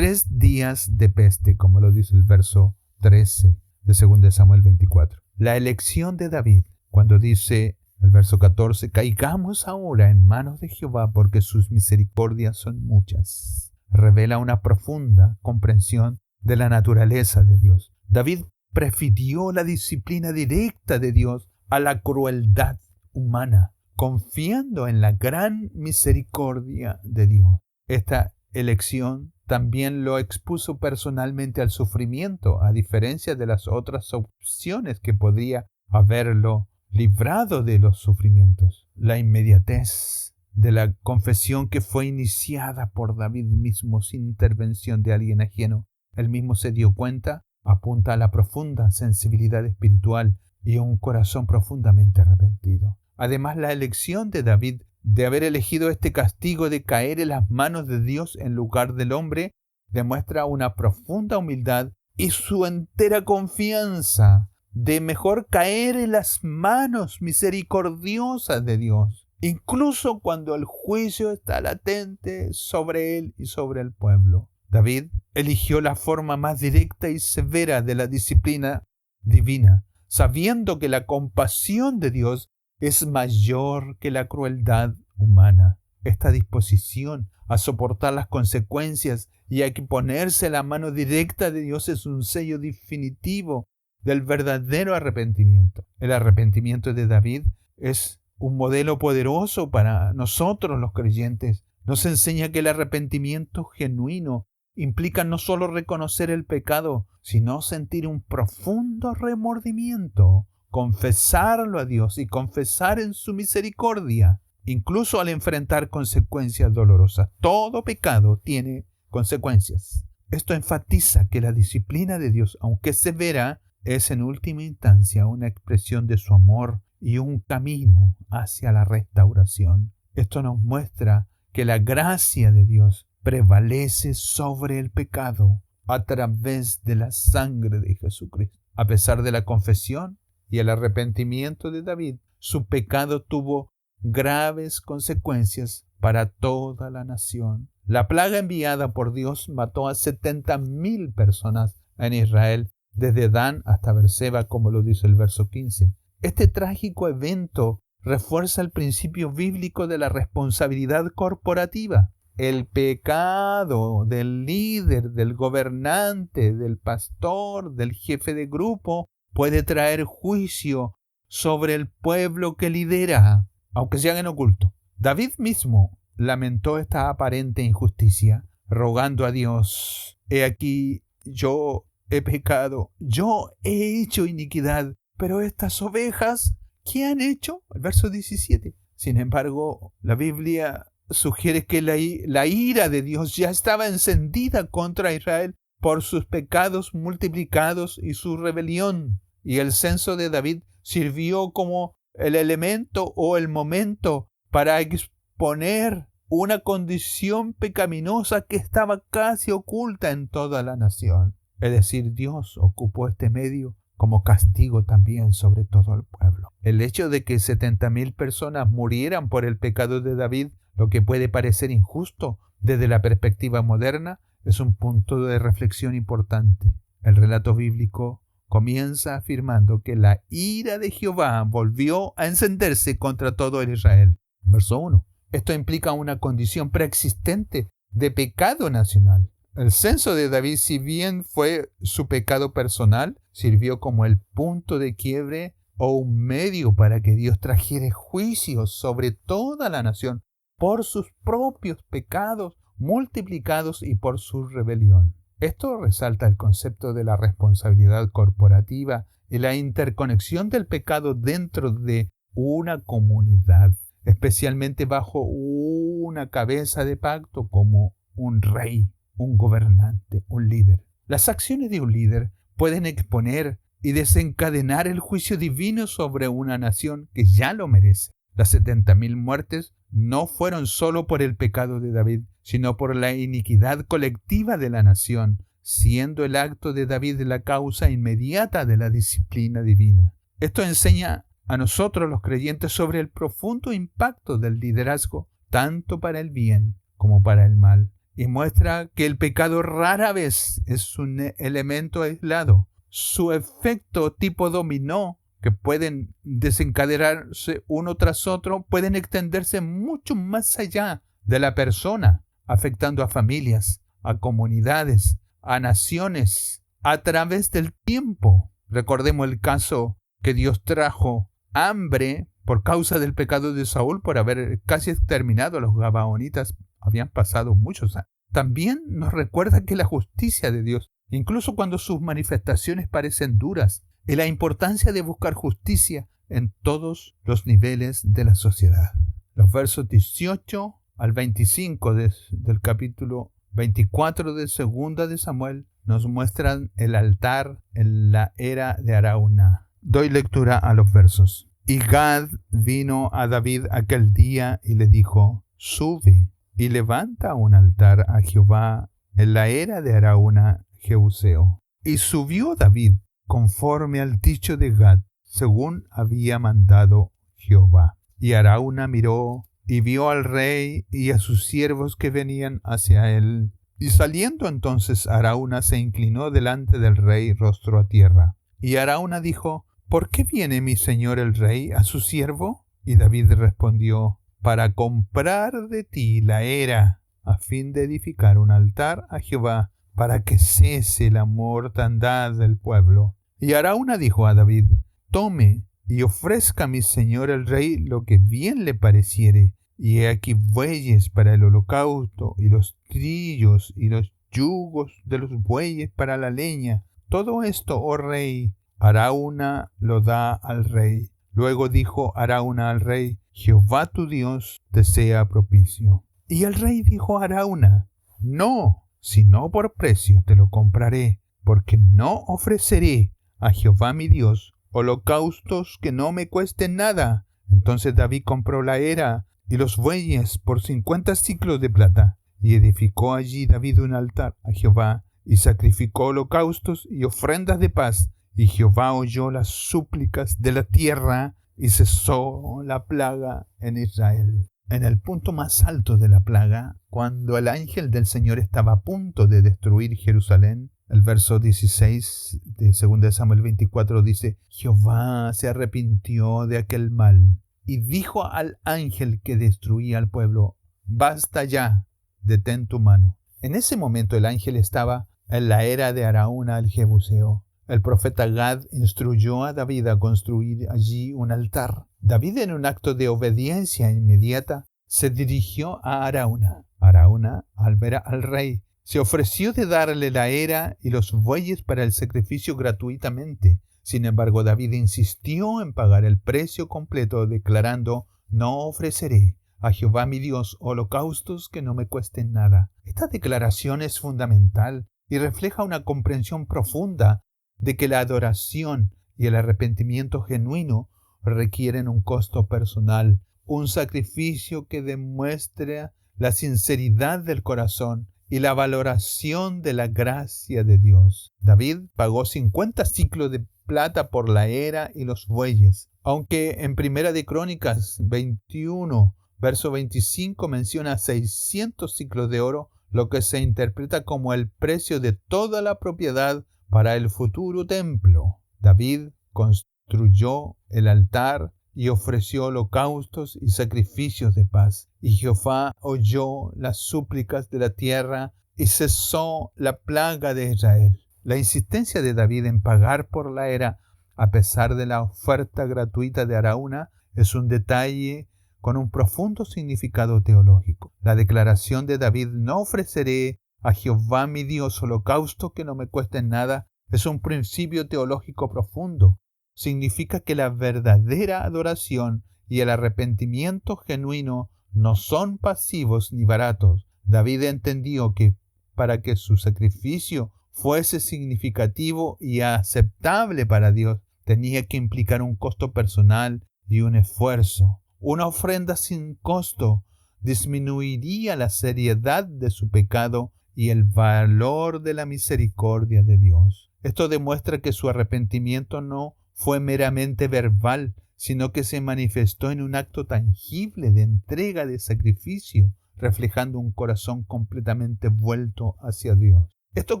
días de peste, como lo dice el verso 13 de 2 Samuel 24. La elección de David, cuando dice el verso 14, caigamos ahora en manos de Jehová porque sus misericordias son muchas, revela una profunda comprensión de la naturaleza de Dios. David prefirió la disciplina directa de Dios a la crueldad humana, confiando en la gran misericordia de Dios. Esta elección también lo expuso personalmente al sufrimiento, a diferencia de las otras opciones que podría haberlo librado de los sufrimientos. La inmediatez de la confesión que fue iniciada por David mismo sin intervención de alguien ajeno. Él mismo se dio cuenta, apunta a la profunda sensibilidad espiritual y a un corazón profundamente arrepentido. Además, la elección de David de haber elegido este castigo de caer en las manos de Dios en lugar del hombre demuestra una profunda humildad y su entera confianza de mejor caer en las manos misericordiosas de Dios, incluso cuando el juicio está latente sobre él y sobre el pueblo. David eligió la forma más directa y severa de la disciplina divina, sabiendo que la compasión de Dios es mayor que la crueldad humana. Esta disposición a soportar las consecuencias y a ponerse la mano directa de Dios es un sello definitivo del verdadero arrepentimiento. El arrepentimiento de David es un modelo poderoso para nosotros los creyentes. Nos enseña que el arrepentimiento genuino implica no solo reconocer el pecado, sino sentir un profundo remordimiento, confesarlo a Dios y confesar en su misericordia, incluso al enfrentar consecuencias dolorosas. Todo pecado tiene consecuencias. Esto enfatiza que la disciplina de Dios, aunque severa, es en última instancia una expresión de su amor y un camino hacia la restauración. Esto nos muestra que la gracia de Dios prevalece sobre el pecado a través de la sangre de Jesucristo. A pesar de la confesión y el arrepentimiento de David, su pecado tuvo graves consecuencias para toda la nación. La plaga enviada por Dios mató a 70,000 personas en Israel, desde Dan hasta Berseba, como lo dice el verso 15. Este trágico evento refuerza el principio bíblico de la responsabilidad corporativa. El pecado del líder, del gobernante, del pastor, del jefe de grupo puede traer juicio sobre el pueblo que lidera, aunque sea en oculto. David mismo lamentó esta aparente injusticia, rogando a Dios: he aquí, yo he pecado, yo he hecho iniquidad, pero estas ovejas, ¿qué han hecho? El verso 17. Sin embargo, la Biblia sugiere que la ira de Dios ya estaba encendida contra Israel por sus pecados multiplicados y su rebelión. Y el censo de David sirvió como el elemento o el momento para exponer una condición pecaminosa que estaba casi oculta en toda la nación. Es decir, Dios ocupó este medio como castigo también sobre todo el pueblo. El hecho de que 70,000 personas murieran por el pecado de David, lo que puede parecer injusto desde la perspectiva moderna, es un punto de reflexión importante. El relato bíblico comienza afirmando que la ira de Jehová volvió a encenderse contra todo el Israel. Verso 1. Esto implica una condición preexistente de pecado nacional. El censo de David, si bien fue su pecado personal, sirvió como el punto de quiebre o un medio para que Dios trajera juicios sobre toda la nación por sus propios pecados multiplicados y por su rebelión. Esto resalta el concepto de la responsabilidad corporativa y la interconexión del pecado dentro de una comunidad, especialmente bajo una cabeza de pacto como un rey, un gobernante, un líder. Las acciones de un líder pueden exponer y desencadenar el juicio divino sobre una nación que ya lo merece. Las 70,000 muertes no fueron solo por el pecado de David, sino por la iniquidad colectiva de la nación, siendo el acto de David la causa inmediata de la disciplina divina. Esto enseña a nosotros los creyentes sobre el profundo impacto del liderazgo, tanto para el bien como para el mal, y muestra que el pecado rara vez es un elemento aislado. Su efecto tipo dominó, que pueden desencadenarse uno tras otro, pueden extenderse mucho más allá de la persona, afectando a familias, a comunidades, a naciones, a través del tiempo. Recordemos el caso que Dios trajo hambre por causa del pecado de Saúl, por haber casi exterminado a los gabaonitas. Habían pasado muchos años. También nos recuerda que la justicia de Dios, incluso cuando sus manifestaciones parecen duras, y la importancia de buscar justicia en todos los niveles de la sociedad. Los versos 18 al 25 del capítulo 24 de Segunda de Samuel nos muestran el altar en la era de Arauna. Doy lectura a los versos. Y Gad vino a David aquel día y le dijo: sube y levanta un altar a Jehová en la era de Arauna Jebuseo. Y subió David conforme al dicho de Gad, según había mandado Jehová. Y Arauna miró y vio al rey y a sus siervos que venían hacia él. Y saliendo entonces Arauna se inclinó delante del rey rostro a tierra. Y Arauna dijo: ¿por qué viene mi señor el rey a su siervo? Y David respondió: para comprar de ti la era, a fin de edificar un altar a Jehová, para que cese la mortandad del pueblo. Y Arauna dijo a David: tome y ofrezca a mi señor el rey lo que bien le pareciere. Y he aquí bueyes para el holocausto, y los trillos y los yugos de los bueyes para la leña. Todo esto, oh rey. Arauna lo da al rey. Luego dijo Arauna al rey: Jehová tu Dios te sea propicio. Y el rey dijo a Arauna: no, sino por precio te lo compraré, porque no ofreceré a Jehová mi Dios holocaustos que no me cuesten nada. Entonces David compró la era y los bueyes por 50 siclos de plata, y edificó allí David un altar a Jehová, y sacrificó holocaustos y ofrendas de paz. Y Jehová oyó las súplicas de la tierra, y cesó la plaga en Israel. En el punto más alto de la plaga, cuando el ángel del Señor estaba a punto de destruir Jerusalén, el verso 16 de 2 Samuel 24 dice: Jehová se arrepintió de aquel mal, y dijo al ángel que destruía al pueblo: basta ya, detén tu mano. En ese momento el ángel estaba en la era de Arauna el Jebuseo. El profeta Gad instruyó a David a construir allí un altar. David, en un acto de obediencia inmediata, se dirigió a Arauna. Arauna, al ver al rey, se ofreció de darle la era y los bueyes para el sacrificio gratuitamente. Sin embargo, David insistió en pagar el precio completo, declarando: no ofreceré a Jehová mi Dios holocaustos que no me cuesten nada. Esta declaración es fundamental y refleja una comprensión profunda de que la adoración y el arrepentimiento genuino requieren un costo personal, un sacrificio que demuestre la sinceridad del corazón y la valoración de la gracia de Dios. David pagó 50 siclos de plata por la era y los bueyes. Aunque en Primera de Crónicas 21, verso 25 menciona 600 siclos de oro, lo que se interpreta como el precio de toda la propiedad para el futuro templo. David construyó el altar y ofreció holocaustos y sacrificios de paz. Y Jehová oyó las súplicas de la tierra y cesó la plaga de Israel. La insistencia de David en pagar por la era, a pesar de la oferta gratuita de Araúna, es un detalle con un profundo significado teológico. La declaración de David: no ofreceré a Jehová mi Dios holocausto que no me cueste nada, es un principio teológico profundo. Significa que la verdadera adoración y el arrepentimiento genuino no son pasivos ni baratos. David entendió que para que su sacrificio fuese significativo y aceptable para Dios, tenía que implicar un costo personal y un esfuerzo. Una ofrenda sin costo disminuiría la seriedad de su pecado y el valor de la misericordia de Dios. Esto demuestra que su arrepentimiento no fue meramente verbal, sino que se manifestó en un acto tangible de entrega de sacrificio, reflejando un corazón completamente vuelto hacia Dios. Esto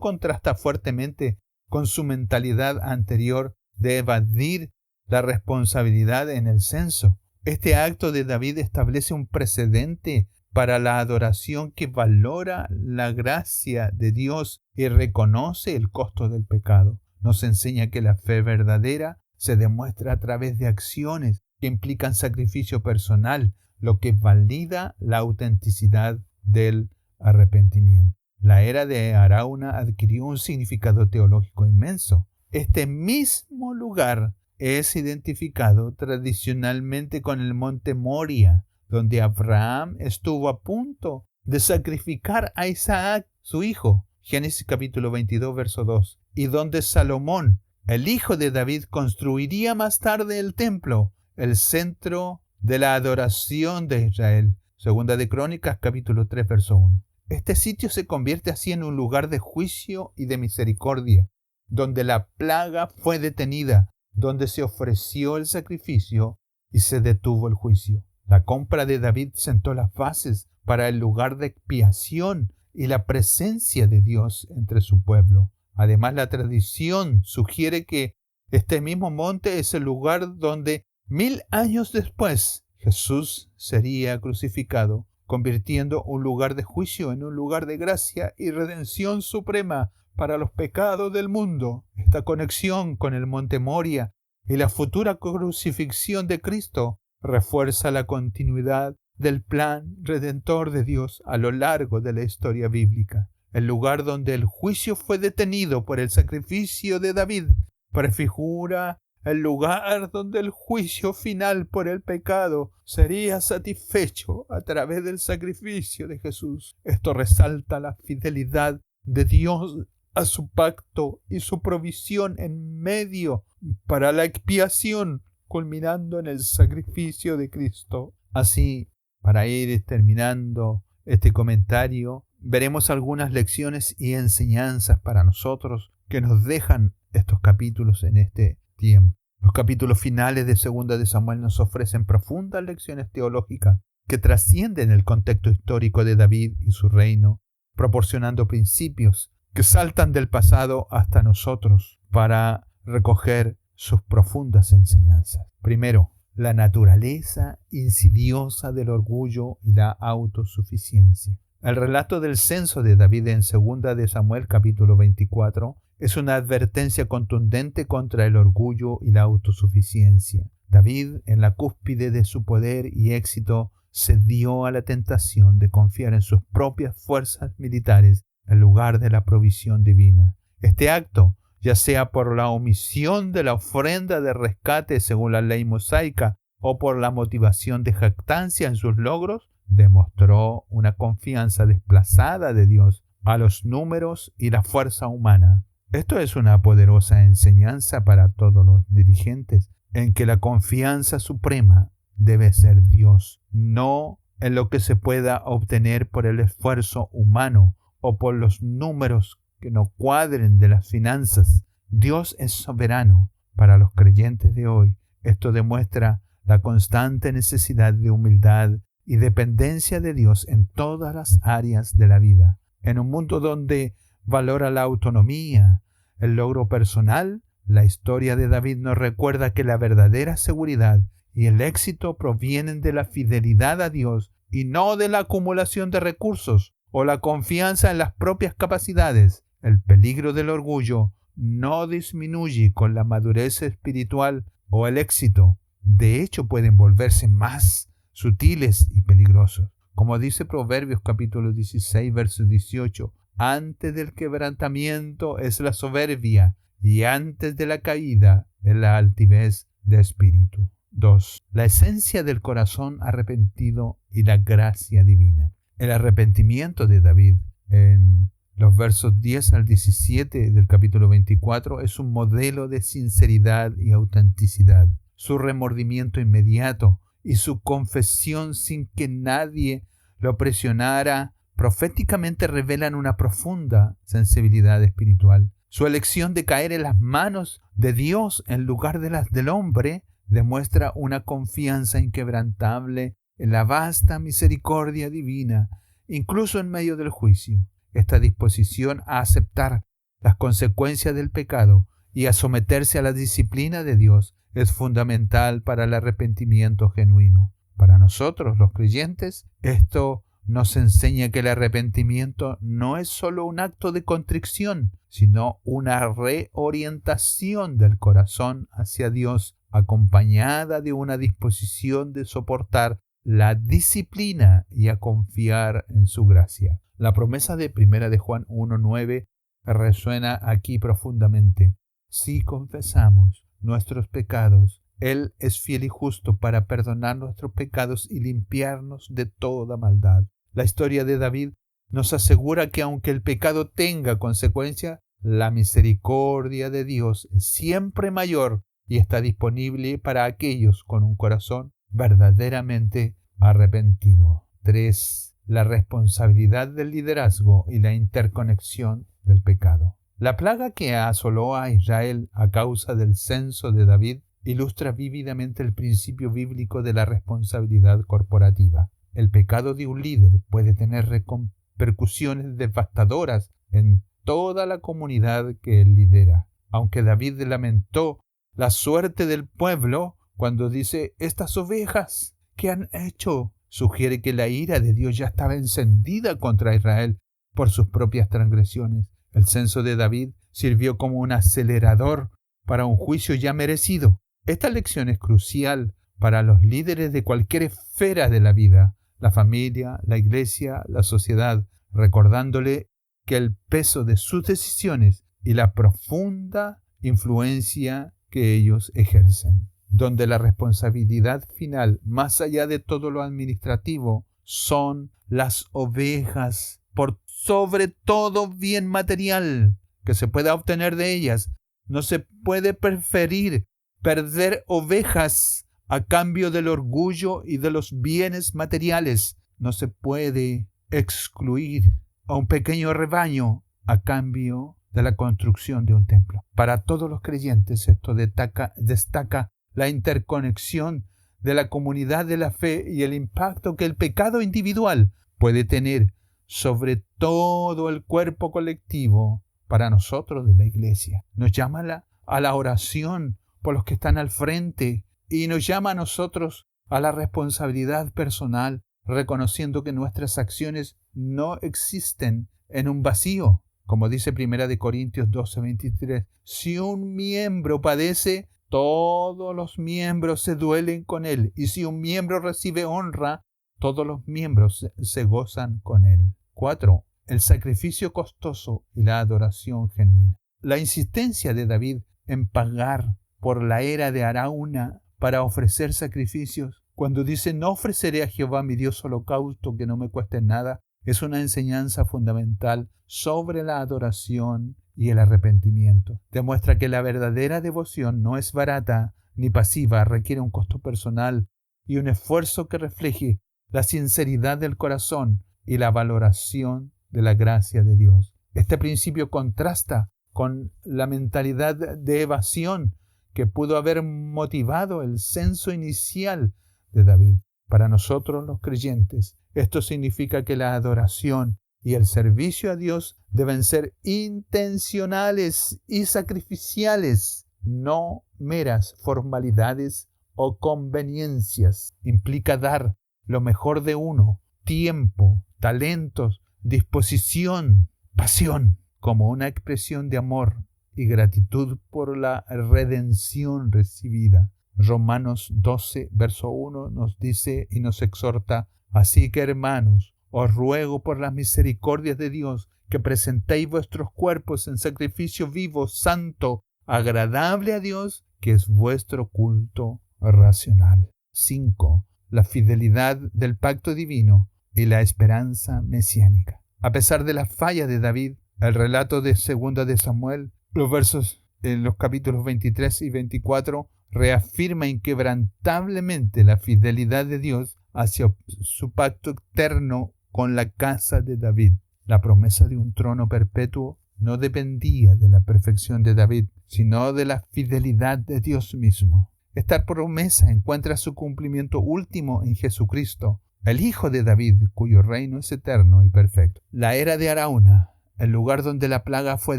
contrasta fuertemente con su mentalidad anterior de evadir la responsabilidad en el censo. Este acto de David establece un precedente para la adoración que valora la gracia de Dios y reconoce el costo del pecado. Nos enseña que la fe verdadera se demuestra a través de acciones que implican sacrificio personal, lo que valida la autenticidad del arrepentimiento. La era de Araúna adquirió un significado teológico inmenso. Este mismo lugar es identificado tradicionalmente con el monte Moria, donde Abraham estuvo a punto de sacrificar a Isaac, su hijo, Génesis capítulo 22, verso 2, y donde Salomón, el hijo de David, construiría más tarde el templo, el centro de la adoración de Israel, Segunda de Crónicas capítulo 3, verso 1. Este sitio se convierte así en un lugar de juicio y de misericordia, donde la plaga fue detenida, donde se ofreció el sacrificio y se detuvo el juicio. La compra de David sentó las bases para el lugar de expiación y la presencia de Dios entre su pueblo. Además, la tradición sugiere que este mismo monte es el lugar donde 1000 años después Jesús sería crucificado, convirtiendo un lugar de juicio en un lugar de gracia y redención suprema para los pecados del mundo. Esta conexión con el monte Moria y la futura crucifixión de Cristo refuerza la continuidad del plan redentor de Dios a lo largo de la historia bíblica. El lugar donde el juicio fue detenido por el sacrificio de David prefigura el lugar donde el juicio final por el pecado sería satisfecho a través del sacrificio de Jesús. Esto resalta la fidelidad de Dios a su pacto y su provisión en medio para la expiación, culminando en el sacrificio de Cristo. Así, para ir terminando este comentario, veremos algunas lecciones y enseñanzas para nosotros que nos dejan estos capítulos en este tiempo. Los capítulos finales de Segunda de Samuel nos ofrecen profundas lecciones teológicas que trascienden el contexto histórico de David y su reino, proporcionando principios que saltan del pasado hasta nosotros para recoger sus profundas enseñanzas. Primero, la naturaleza insidiosa del orgullo y la autosuficiencia. El relato del censo de David en 2 de Samuel capítulo 24 es una advertencia contundente contra el orgullo y la autosuficiencia. David, en la cúspide de su poder y éxito, cedió a la tentación de confiar en sus propias fuerzas militares en lugar de la provisión divina. Este acto, ya sea por la omisión de la ofrenda de rescate según la ley mosaica o por la motivación de jactancia en sus logros, demostró una confianza desplazada de Dios a los números y la fuerza humana. Esto es una poderosa enseñanza para todos los dirigentes, en que la confianza suprema debe ser Dios, no en lo que se pueda obtener por el esfuerzo humano o por los números que no cuadren de las finanzas. Dios es soberano Para los creyentes de hoy, esto demuestra la constante necesidad de humildad y dependencia de Dios en todas las áreas de la vida. En un mundo donde valora la autonomía, el logro personal, la historia de David nos recuerda que la verdadera seguridad y el éxito provienen de la fidelidad a Dios y no de la acumulación de recursos o la confianza en las propias capacidades. El peligro del orgullo no disminuye con la madurez espiritual o el éxito. De hecho, pueden volverse más sutiles y peligrosos. Como dice Proverbios capítulo 16, verso 18, antes del quebrantamiento es la soberbia, y antes de la caída es la altivez de espíritu. 2. La esencia del corazón arrepentido y la gracia divina. El arrepentimiento de David en los versos 10 al 17 del capítulo 24 es un modelo de sinceridad y autenticidad. Su remordimiento inmediato y su confesión sin que nadie lo presionara proféticamente revelan una profunda sensibilidad espiritual. Su elección de caer en las manos de Dios en lugar de las del hombre demuestra una confianza inquebrantable en la vasta misericordia divina, incluso en medio del juicio. Esta disposición a aceptar las consecuencias del pecado y a someterse a la disciplina de Dios es fundamental para el arrepentimiento genuino. Para nosotros, los creyentes, esto nos enseña que el arrepentimiento no es solo un acto de contrición, sino una reorientación del corazón hacia Dios, acompañada de una disposición de soportar la disciplina y a confiar en su gracia. La promesa de 1 de Juan 1:9 resuena aquí profundamente. Si confesamos nuestros pecados, Él es fiel y justo para perdonar nuestros pecados y limpiarnos de toda maldad. La historia de David nos asegura que aunque el pecado tenga consecuencia, la misericordia de Dios es siempre mayor y está disponible para aquellos con un corazón verdaderamente arrepentido. 3. La responsabilidad del liderazgo y la interconexión del pecado. La plaga que asoló a Israel a causa del censo de David ilustra vívidamente el principio bíblico de la responsabilidad corporativa. El pecado de un líder puede tener repercusiones devastadoras en toda la comunidad que él lidera. Aunque David lamentó la suerte del pueblo cuando dice, estas ovejas, ¿qué han hecho? Sugiere que la ira de Dios ya estaba encendida contra Israel por sus propias transgresiones. El censo de David sirvió como un acelerador para un juicio ya merecido. Esta lección es crucial para los líderes de cualquier esfera de la vida, la familia, la iglesia, la sociedad, recordándole que el peso de sus decisiones y la profunda influencia que ellos ejercen, donde la responsabilidad final, más allá de todo lo administrativo, son las ovejas, por sobre todo bien material que se pueda obtener de ellas. No se puede preferir perder ovejas a cambio del orgullo y de los bienes materiales. No se puede excluir a un pequeño rebaño a cambio de la construcción de un templo. Para todos los creyentes esto destaca la interconexión de la comunidad de la fe y el impacto que el pecado individual puede tener sobre todo el cuerpo colectivo. Para nosotros de la iglesia nos llama a la oración por los que están al frente y nos llama a nosotros a la responsabilidad personal, reconociendo que nuestras acciones no existen en un vacío. Como dice 1 Corintios 12:23, si un miembro padece, todos los miembros se duelen con él, y si un miembro recibe honra, todos los miembros se gozan con él. 4. El sacrificio costoso y la adoración genuina. La insistencia de David en pagar por la era de Araúna para ofrecer sacrificios, cuando dice no ofreceré a Jehová mi Dios holocausto que no me cueste nada, es una enseñanza fundamental sobre la adoración y el arrepentimiento. Demuestra que la verdadera devoción no es barata ni pasiva, requiere un costo personal y un esfuerzo que refleje la sinceridad del corazón y la valoración de la gracia de Dios. Este principio contrasta con la mentalidad de evasión que pudo haber motivado el censo inicial de David. Para nosotros los creyentes, esto significa que la adoración y el servicio a Dios deben ser intencionales y sacrificiales, no meras formalidades o conveniencias. Implica dar lo mejor de uno, tiempo, talentos, disposición, pasión, como una expresión de amor y gratitud por la redención recibida. Romanos 12, verso 1 nos dice y nos exhorta: así que, hermanos, os ruego por las misericordias de Dios que presentéis vuestros cuerpos en sacrificio vivo, santo, agradable a Dios, que es vuestro culto racional. 5. La fidelidad del pacto divino y la esperanza mesiánica. A pesar de la falla de David, el relato de 2 de Samuel, los versos en los capítulos 23 y 24, reafirma inquebrantablemente la fidelidad de Dios hacia su pacto eterno con la casa de David. La promesa de un trono perpetuo no dependía de la perfección de David, sino de la fidelidad de Dios mismo. Esta promesa encuentra su cumplimiento último en Jesucristo, el Hijo de David, cuyo reino es eterno y perfecto. La era de Arauna, el lugar donde la plaga fue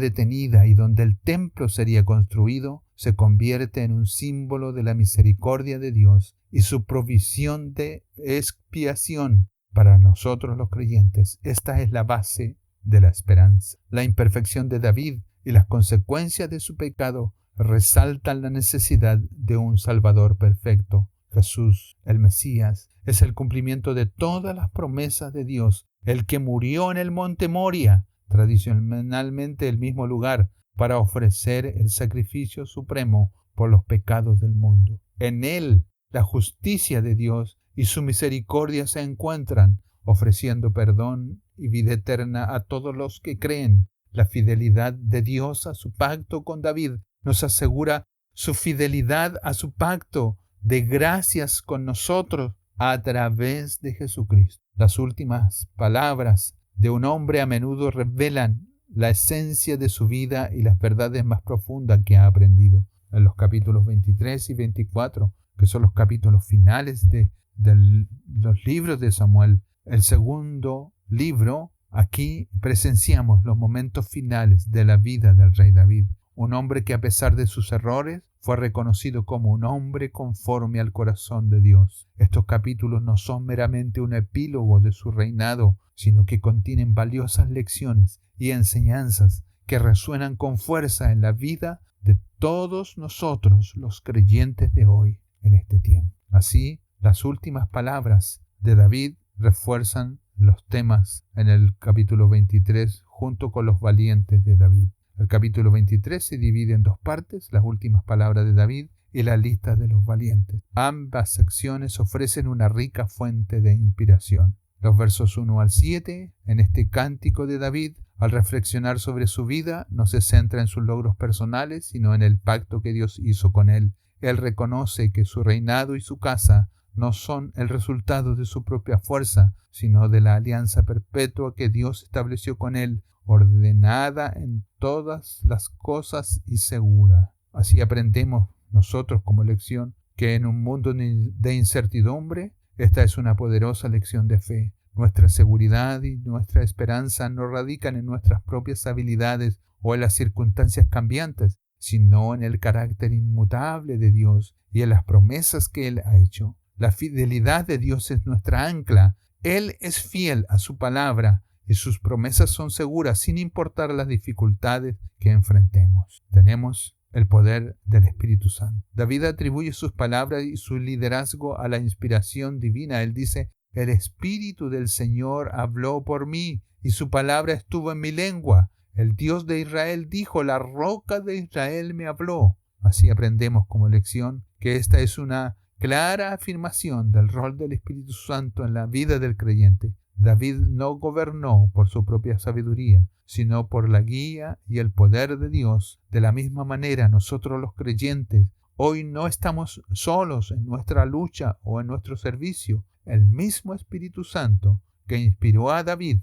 detenida y donde el templo sería construido, se convierte en un símbolo de la misericordia de Dios y su provisión de expiación para nosotros los creyentes. Esta es la base de la esperanza. La imperfección de David y las consecuencias de su pecado resaltan la necesidad de un Salvador perfecto. Jesús, el Mesías, es el cumplimiento de todas las promesas de Dios, el que murió en el monte Moria, tradicionalmente el mismo lugar, para ofrecer el sacrificio supremo por los pecados del mundo. En él, la justicia de Dios y su misericordia se encuentran, ofreciendo perdón y vida eterna a todos los que creen. La fidelidad de Dios a su pacto con David nos asegura su fidelidad a su pacto de gracias con nosotros a través de Jesucristo. Las últimas palabras de un hombre a menudo revelan la esencia de su vida y las verdades más profundas que ha aprendido. En los capítulos 23 y 24, que son los capítulos finales de los libros de Samuel, el segundo libro, aquí presenciamos los momentos finales de la vida del rey David. Un hombre que, a pesar de sus errores, fue reconocido como un hombre conforme al corazón de Dios. Estos capítulos no son meramente un epílogo de su reinado, sino que contienen valiosas lecciones y enseñanzas que resuenan con fuerza en la vida de todos nosotros, los creyentes de hoy, en este tiempo. Así, las últimas palabras de David refuerzan los temas en el capítulo 23 junto con los valientes de David. El capítulo 23 se divide en dos partes, las últimas palabras de David y la lista de los valientes. Ambas secciones ofrecen una rica fuente de inspiración. Los versos 1 al 7, en este cántico de David, al reflexionar sobre su vida, no se centra en sus logros personales, sino en el pacto que Dios hizo con él. Él reconoce que su reinado y su casa no son el resultado de su propia fuerza, sino de la alianza perpetua que Dios estableció con él, ordenada en todas las cosas y segura. Así aprendemos nosotros como lección que en un mundo de incertidumbre, esta es una poderosa lección de fe. Nuestra seguridad y nuestra esperanza no radican en nuestras propias habilidades o en las circunstancias cambiantes, sino en el carácter inmutable de Dios y en las promesas que Él ha hecho. La fidelidad de Dios es nuestra ancla. Él es fiel a su palabra y sus promesas son seguras sin importar las dificultades que enfrentemos. Tenemos el poder del Espíritu Santo. David atribuye sus palabras y su liderazgo a la inspiración divina. Él dice: el Espíritu del Señor habló por mí y su palabra estuvo en mi lengua. El Dios de Israel dijo: la roca de Israel me habló. Así aprendemos como lección que esta es una clara afirmación del rol del Espíritu Santo en la vida del creyente. David no gobernó por su propia sabiduría, sino por la guía y el poder de Dios. De la misma manera, nosotros los creyentes hoy no estamos solos en nuestra lucha o en nuestro servicio. El mismo Espíritu Santo que inspiró a David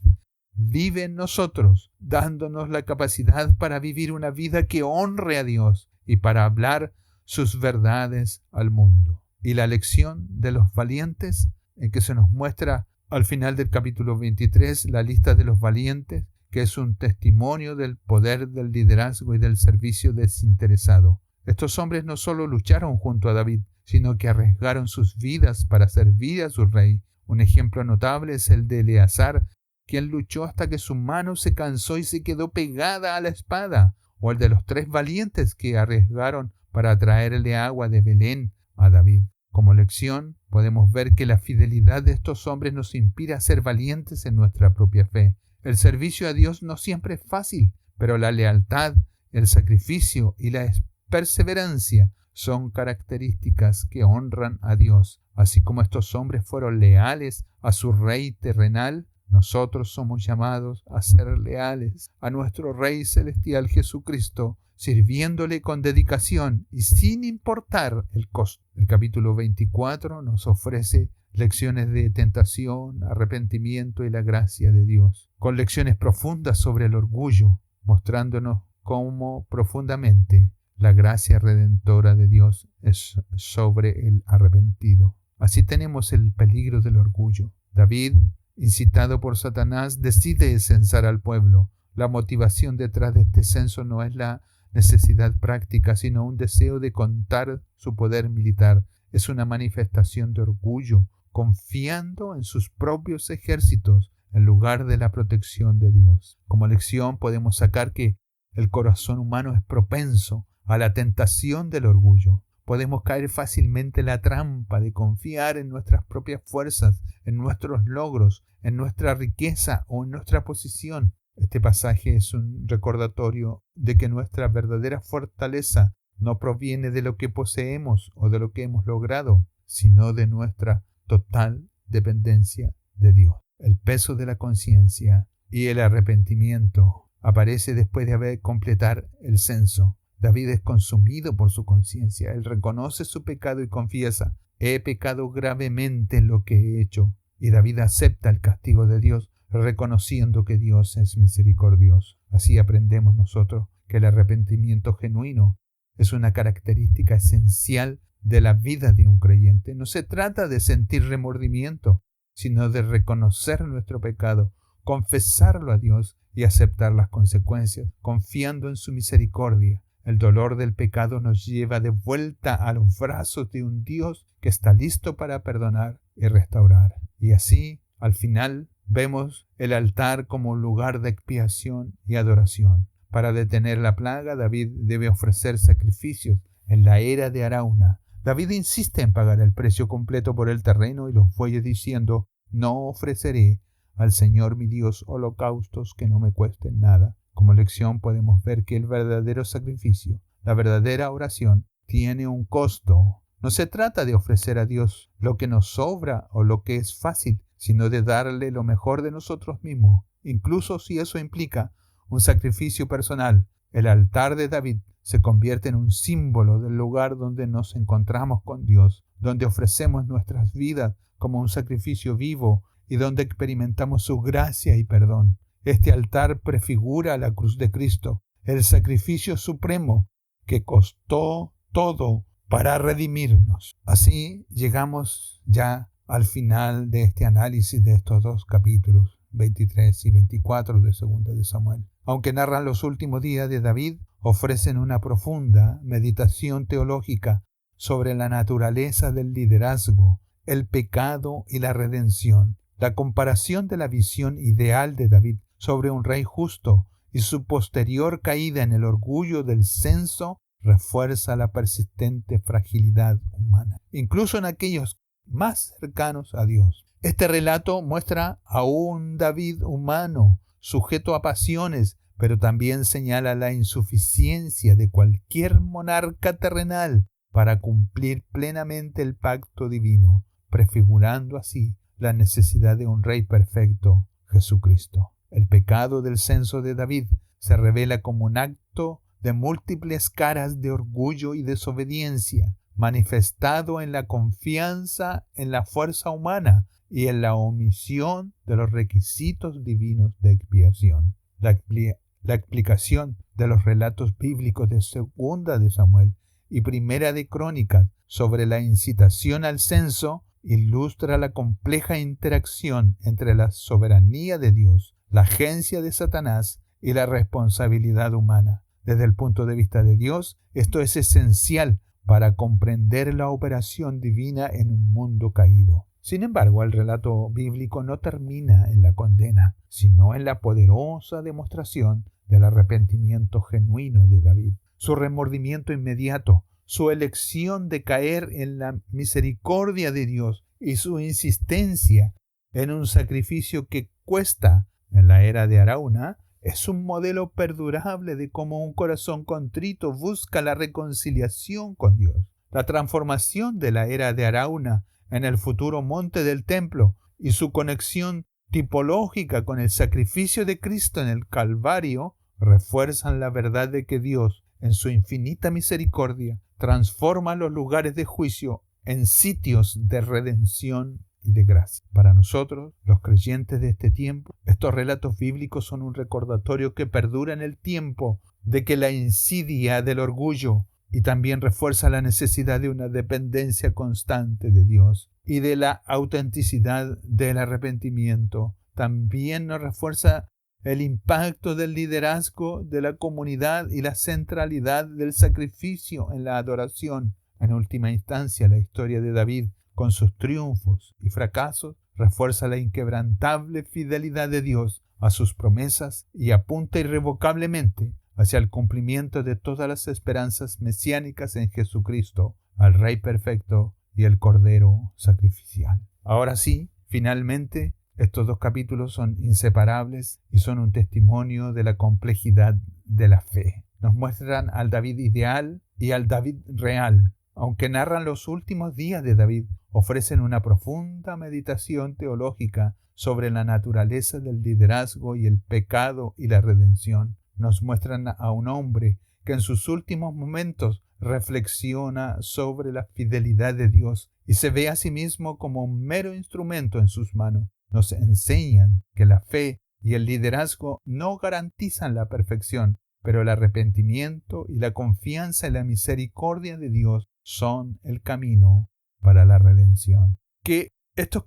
vive en nosotros, dándonos la capacidad para vivir una vida que honre a Dios y para hablar sus verdades al mundo. Y la lección de los valientes, en que se nos muestra al final del capítulo 23 la lista de los valientes, que es un testimonio del poder del liderazgo y del servicio desinteresado. Estos hombres no solo lucharon junto a David, sino que arriesgaron sus vidas para servir a su rey. Un ejemplo notable es el de Eleazar, quien luchó hasta que su mano se cansó y se quedó pegada a la espada, o el de los 3 valientes que arriesgaron para traerle agua de Belén a David. Como lección, podemos ver que la fidelidad de estos hombres nos inspira a ser valientes en nuestra propia fe. El servicio a Dios no siempre es fácil, pero la lealtad, el sacrificio y la perseverancia son características que honran a Dios. Así como estos hombres fueron leales a su rey terrenal, nosotros somos llamados a ser leales a nuestro Rey Celestial Jesucristo, sirviéndole con dedicación y sin importar el costo. El capítulo 24 nos ofrece lecciones de tentación, arrepentimiento y la gracia de Dios, con lecciones profundas sobre el orgullo, mostrándonos cómo profundamente la gracia redentora de Dios es sobre el arrepentido. Así tenemos el peligro del orgullo. David, incitado por Satanás, decide censar al pueblo. La motivación detrás de este censo no es la necesidad práctica, sino un deseo de contar su poder militar. Es una manifestación de orgullo, confiando en sus propios ejércitos en lugar de la protección de Dios. Como lección podemos sacar que el corazón humano es propenso a la tentación del orgullo. Podemos caer fácilmente en la trampa de confiar en nuestras propias fuerzas, en nuestros logros, en nuestra riqueza o en nuestra posición. Este pasaje es un recordatorio de que nuestra verdadera fortaleza no proviene de lo que poseemos o de lo que hemos logrado, sino de nuestra total dependencia de Dios. El peso de la conciencia y el arrepentimiento aparece después de haber completado el censo. David es consumido por su conciencia. Él reconoce su pecado y confiesa: he pecado gravemente en lo que he hecho. Y David acepta el castigo de Dios, reconociendo que Dios es misericordioso. Así aprendemos nosotros que el arrepentimiento genuino es una característica esencial de la vida de un creyente. No se trata de sentir remordimiento, sino de reconocer nuestro pecado, confesarlo a Dios y aceptar las consecuencias, confiando en su misericordia. El dolor del pecado nos lleva de vuelta a los brazos de un Dios que está listo para perdonar y restaurar. Y así, al final, vemos el altar como un lugar de expiación y adoración. Para detener la plaga, David debe ofrecer sacrificios en la era de Arauna. David insiste en pagar el precio completo por el terreno y los bueyes, diciendo: no ofreceré al Señor mi Dios holocaustos que no me cuesten nada. Como lección podemos ver que el verdadero sacrificio, la verdadera oración, tiene un costo. No se trata de ofrecer a Dios lo que nos sobra o lo que es fácil, sino de darle lo mejor de nosotros mismos, incluso si eso implica un sacrificio personal. El altar de David se convierte en un símbolo del lugar donde nos encontramos con Dios, donde ofrecemos nuestras vidas como un sacrificio vivo y donde experimentamos su gracia y perdón. Este altar prefigura la cruz de Cristo, el sacrificio supremo que costó todo para redimirnos. Así llegamos ya al final de este análisis de estos 2 capítulos, 23 y 24 de 2 de Samuel. Aunque narran los últimos días de David, ofrecen una profunda meditación teológica sobre la naturaleza del liderazgo, el pecado y la redención. La comparación de la visión ideal de David sobre un rey justo y su posterior caída en el orgullo del censo refuerza la persistente fragilidad humana, incluso en aquellos más cercanos a Dios. Este relato muestra a un David humano, sujeto a pasiones, pero también señala la insuficiencia de cualquier monarca terrenal para cumplir plenamente el pacto divino, prefigurando así la necesidad de un Rey perfecto, Jesucristo. El pecado del censo de David se revela como un acto de múltiples caras de orgullo y desobediencia, manifestado en la confianza en la fuerza humana y en la omisión de los requisitos divinos de expiación. La explicación de los relatos bíblicos de 2 de Samuel y Primera de Crónicas sobre la incitación al censo ilustra la compleja interacción entre la soberanía de Dios, la agencia de Satanás y la responsabilidad humana. Desde el punto de vista de Dios, esto es esencial para comprender la operación divina en un mundo caído. Sin embargo, el relato bíblico no termina en la condena, sino en la poderosa demostración del arrepentimiento genuino de David, su remordimiento inmediato, su elección de caer en la misericordia de Dios y su insistencia en un sacrificio que cuesta. En la era de Araúna, es un modelo perdurable de cómo un corazón contrito busca la reconciliación con Dios. La transformación de la era de Araúna en el futuro monte del templo y su conexión tipológica con el sacrificio de Cristo en el Calvario refuerzan la verdad de que Dios, en su infinita misericordia, transforma los lugares de juicio en sitios de redención y de gracia. Para nosotros, los creyentes de este tiempo, estos relatos bíblicos son un recordatorio que perdura en el tiempo de que la insidia del orgullo y también refuerza la necesidad de una dependencia constante de Dios y de la autenticidad del arrepentimiento. También nos refuerza el impacto del liderazgo de la comunidad y la centralidad del sacrificio en la adoración. En última instancia, la historia de David, con sus triunfos y fracasos, refuerza la inquebrantable fidelidad de Dios a sus promesas y apunta irrevocablemente hacia el cumplimiento de todas las esperanzas mesiánicas en Jesucristo, al Rey perfecto y el Cordero sacrificial. Ahora sí, finalmente, estos dos capítulos son inseparables y son un testimonio de la complejidad de la fe. Nos muestran al David ideal y al David real. Aunque narran los últimos días de David, ofrecen una profunda meditación teológica sobre la naturaleza del liderazgo y el pecado y la redención. Nos muestran a un hombre que en sus últimos momentos reflexiona sobre la fidelidad de Dios y se ve a sí mismo como un mero instrumento en sus manos. Nos enseñan que la fe y el liderazgo no garantizan la perfección, pero el arrepentimiento y la confianza en la misericordia de Dios son el camino para la redención. Que estos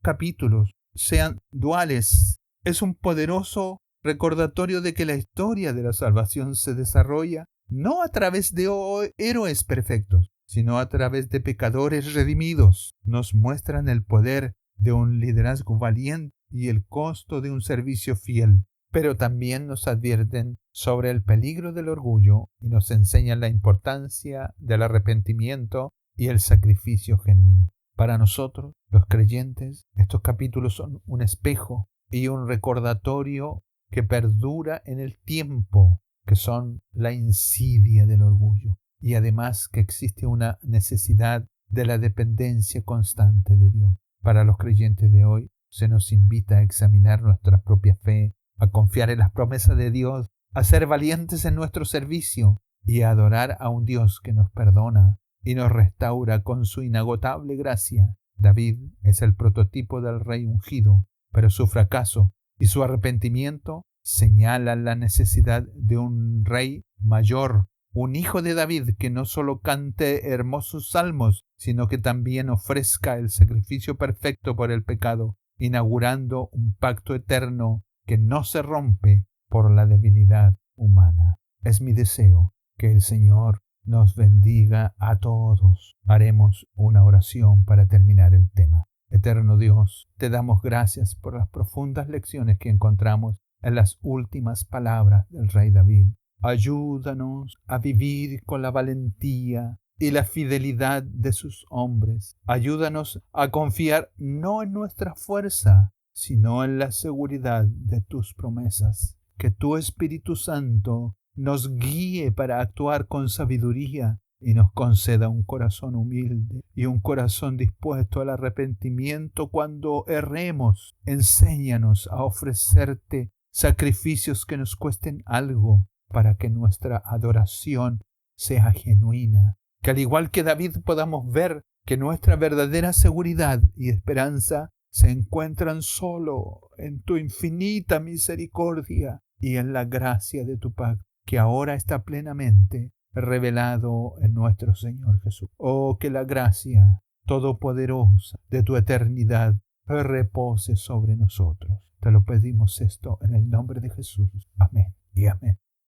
capítulos sean duales es un poderoso recordatorio de que la historia de la salvación se desarrolla no a través de héroes perfectos, sino a través de pecadores redimidos. Nos muestran el poder de un liderazgo valiente y el costo de un servicio fiel, pero también nos advierten sobre el peligro del orgullo y nos enseñan la importancia del arrepentimiento y el sacrificio genuino. Para nosotros, los creyentes, estos capítulos son un espejo y un recordatorio que perdura en el tiempo, que son la insidia del orgullo, y además que existe una necesidad de la dependencia constante de Dios. Para los creyentes de hoy, se nos invita a examinar nuestra propia fe, a confiar en las promesas de Dios, a ser valientes en nuestro servicio y a adorar a un Dios que nos perdona y nos restaura con su inagotable gracia. David es el prototipo del rey ungido, pero su fracaso y su arrepentimiento señalan la necesidad de un rey mayor, un hijo de David que no solo cante hermosos salmos, sino que también ofrezca el sacrificio perfecto por el pecado, inaugurando un pacto eterno que no se rompe por la debilidad humana. Es mi deseo que el Señor nos bendiga a todos. Haremos una oración para terminar el tema. Eterno Dios, te damos gracias por las profundas lecciones que encontramos en las últimas palabras del rey David. Ayúdanos a vivir con la valentía y la fidelidad de sus hombres. Ayúdanos a confiar no en nuestra fuerza, sino en la seguridad de tus promesas. Que tu Espíritu Santo nos guíe para actuar con sabiduría y nos conceda un corazón humilde y un corazón dispuesto al arrepentimiento cuando erremos. Enséñanos a ofrecerte sacrificios que nos cuesten algo para que nuestra adoración sea genuina. Que al igual que David podamos ver que nuestra verdadera seguridad y esperanza se encuentran solo en tu infinita misericordia y en la gracia de tu pacto, que ahora está plenamente revelado en nuestro Señor Jesús. Oh, que la gracia todopoderosa de tu eternidad repose sobre nosotros. Te lo pedimos esto en el nombre de Jesús. Amén y amén.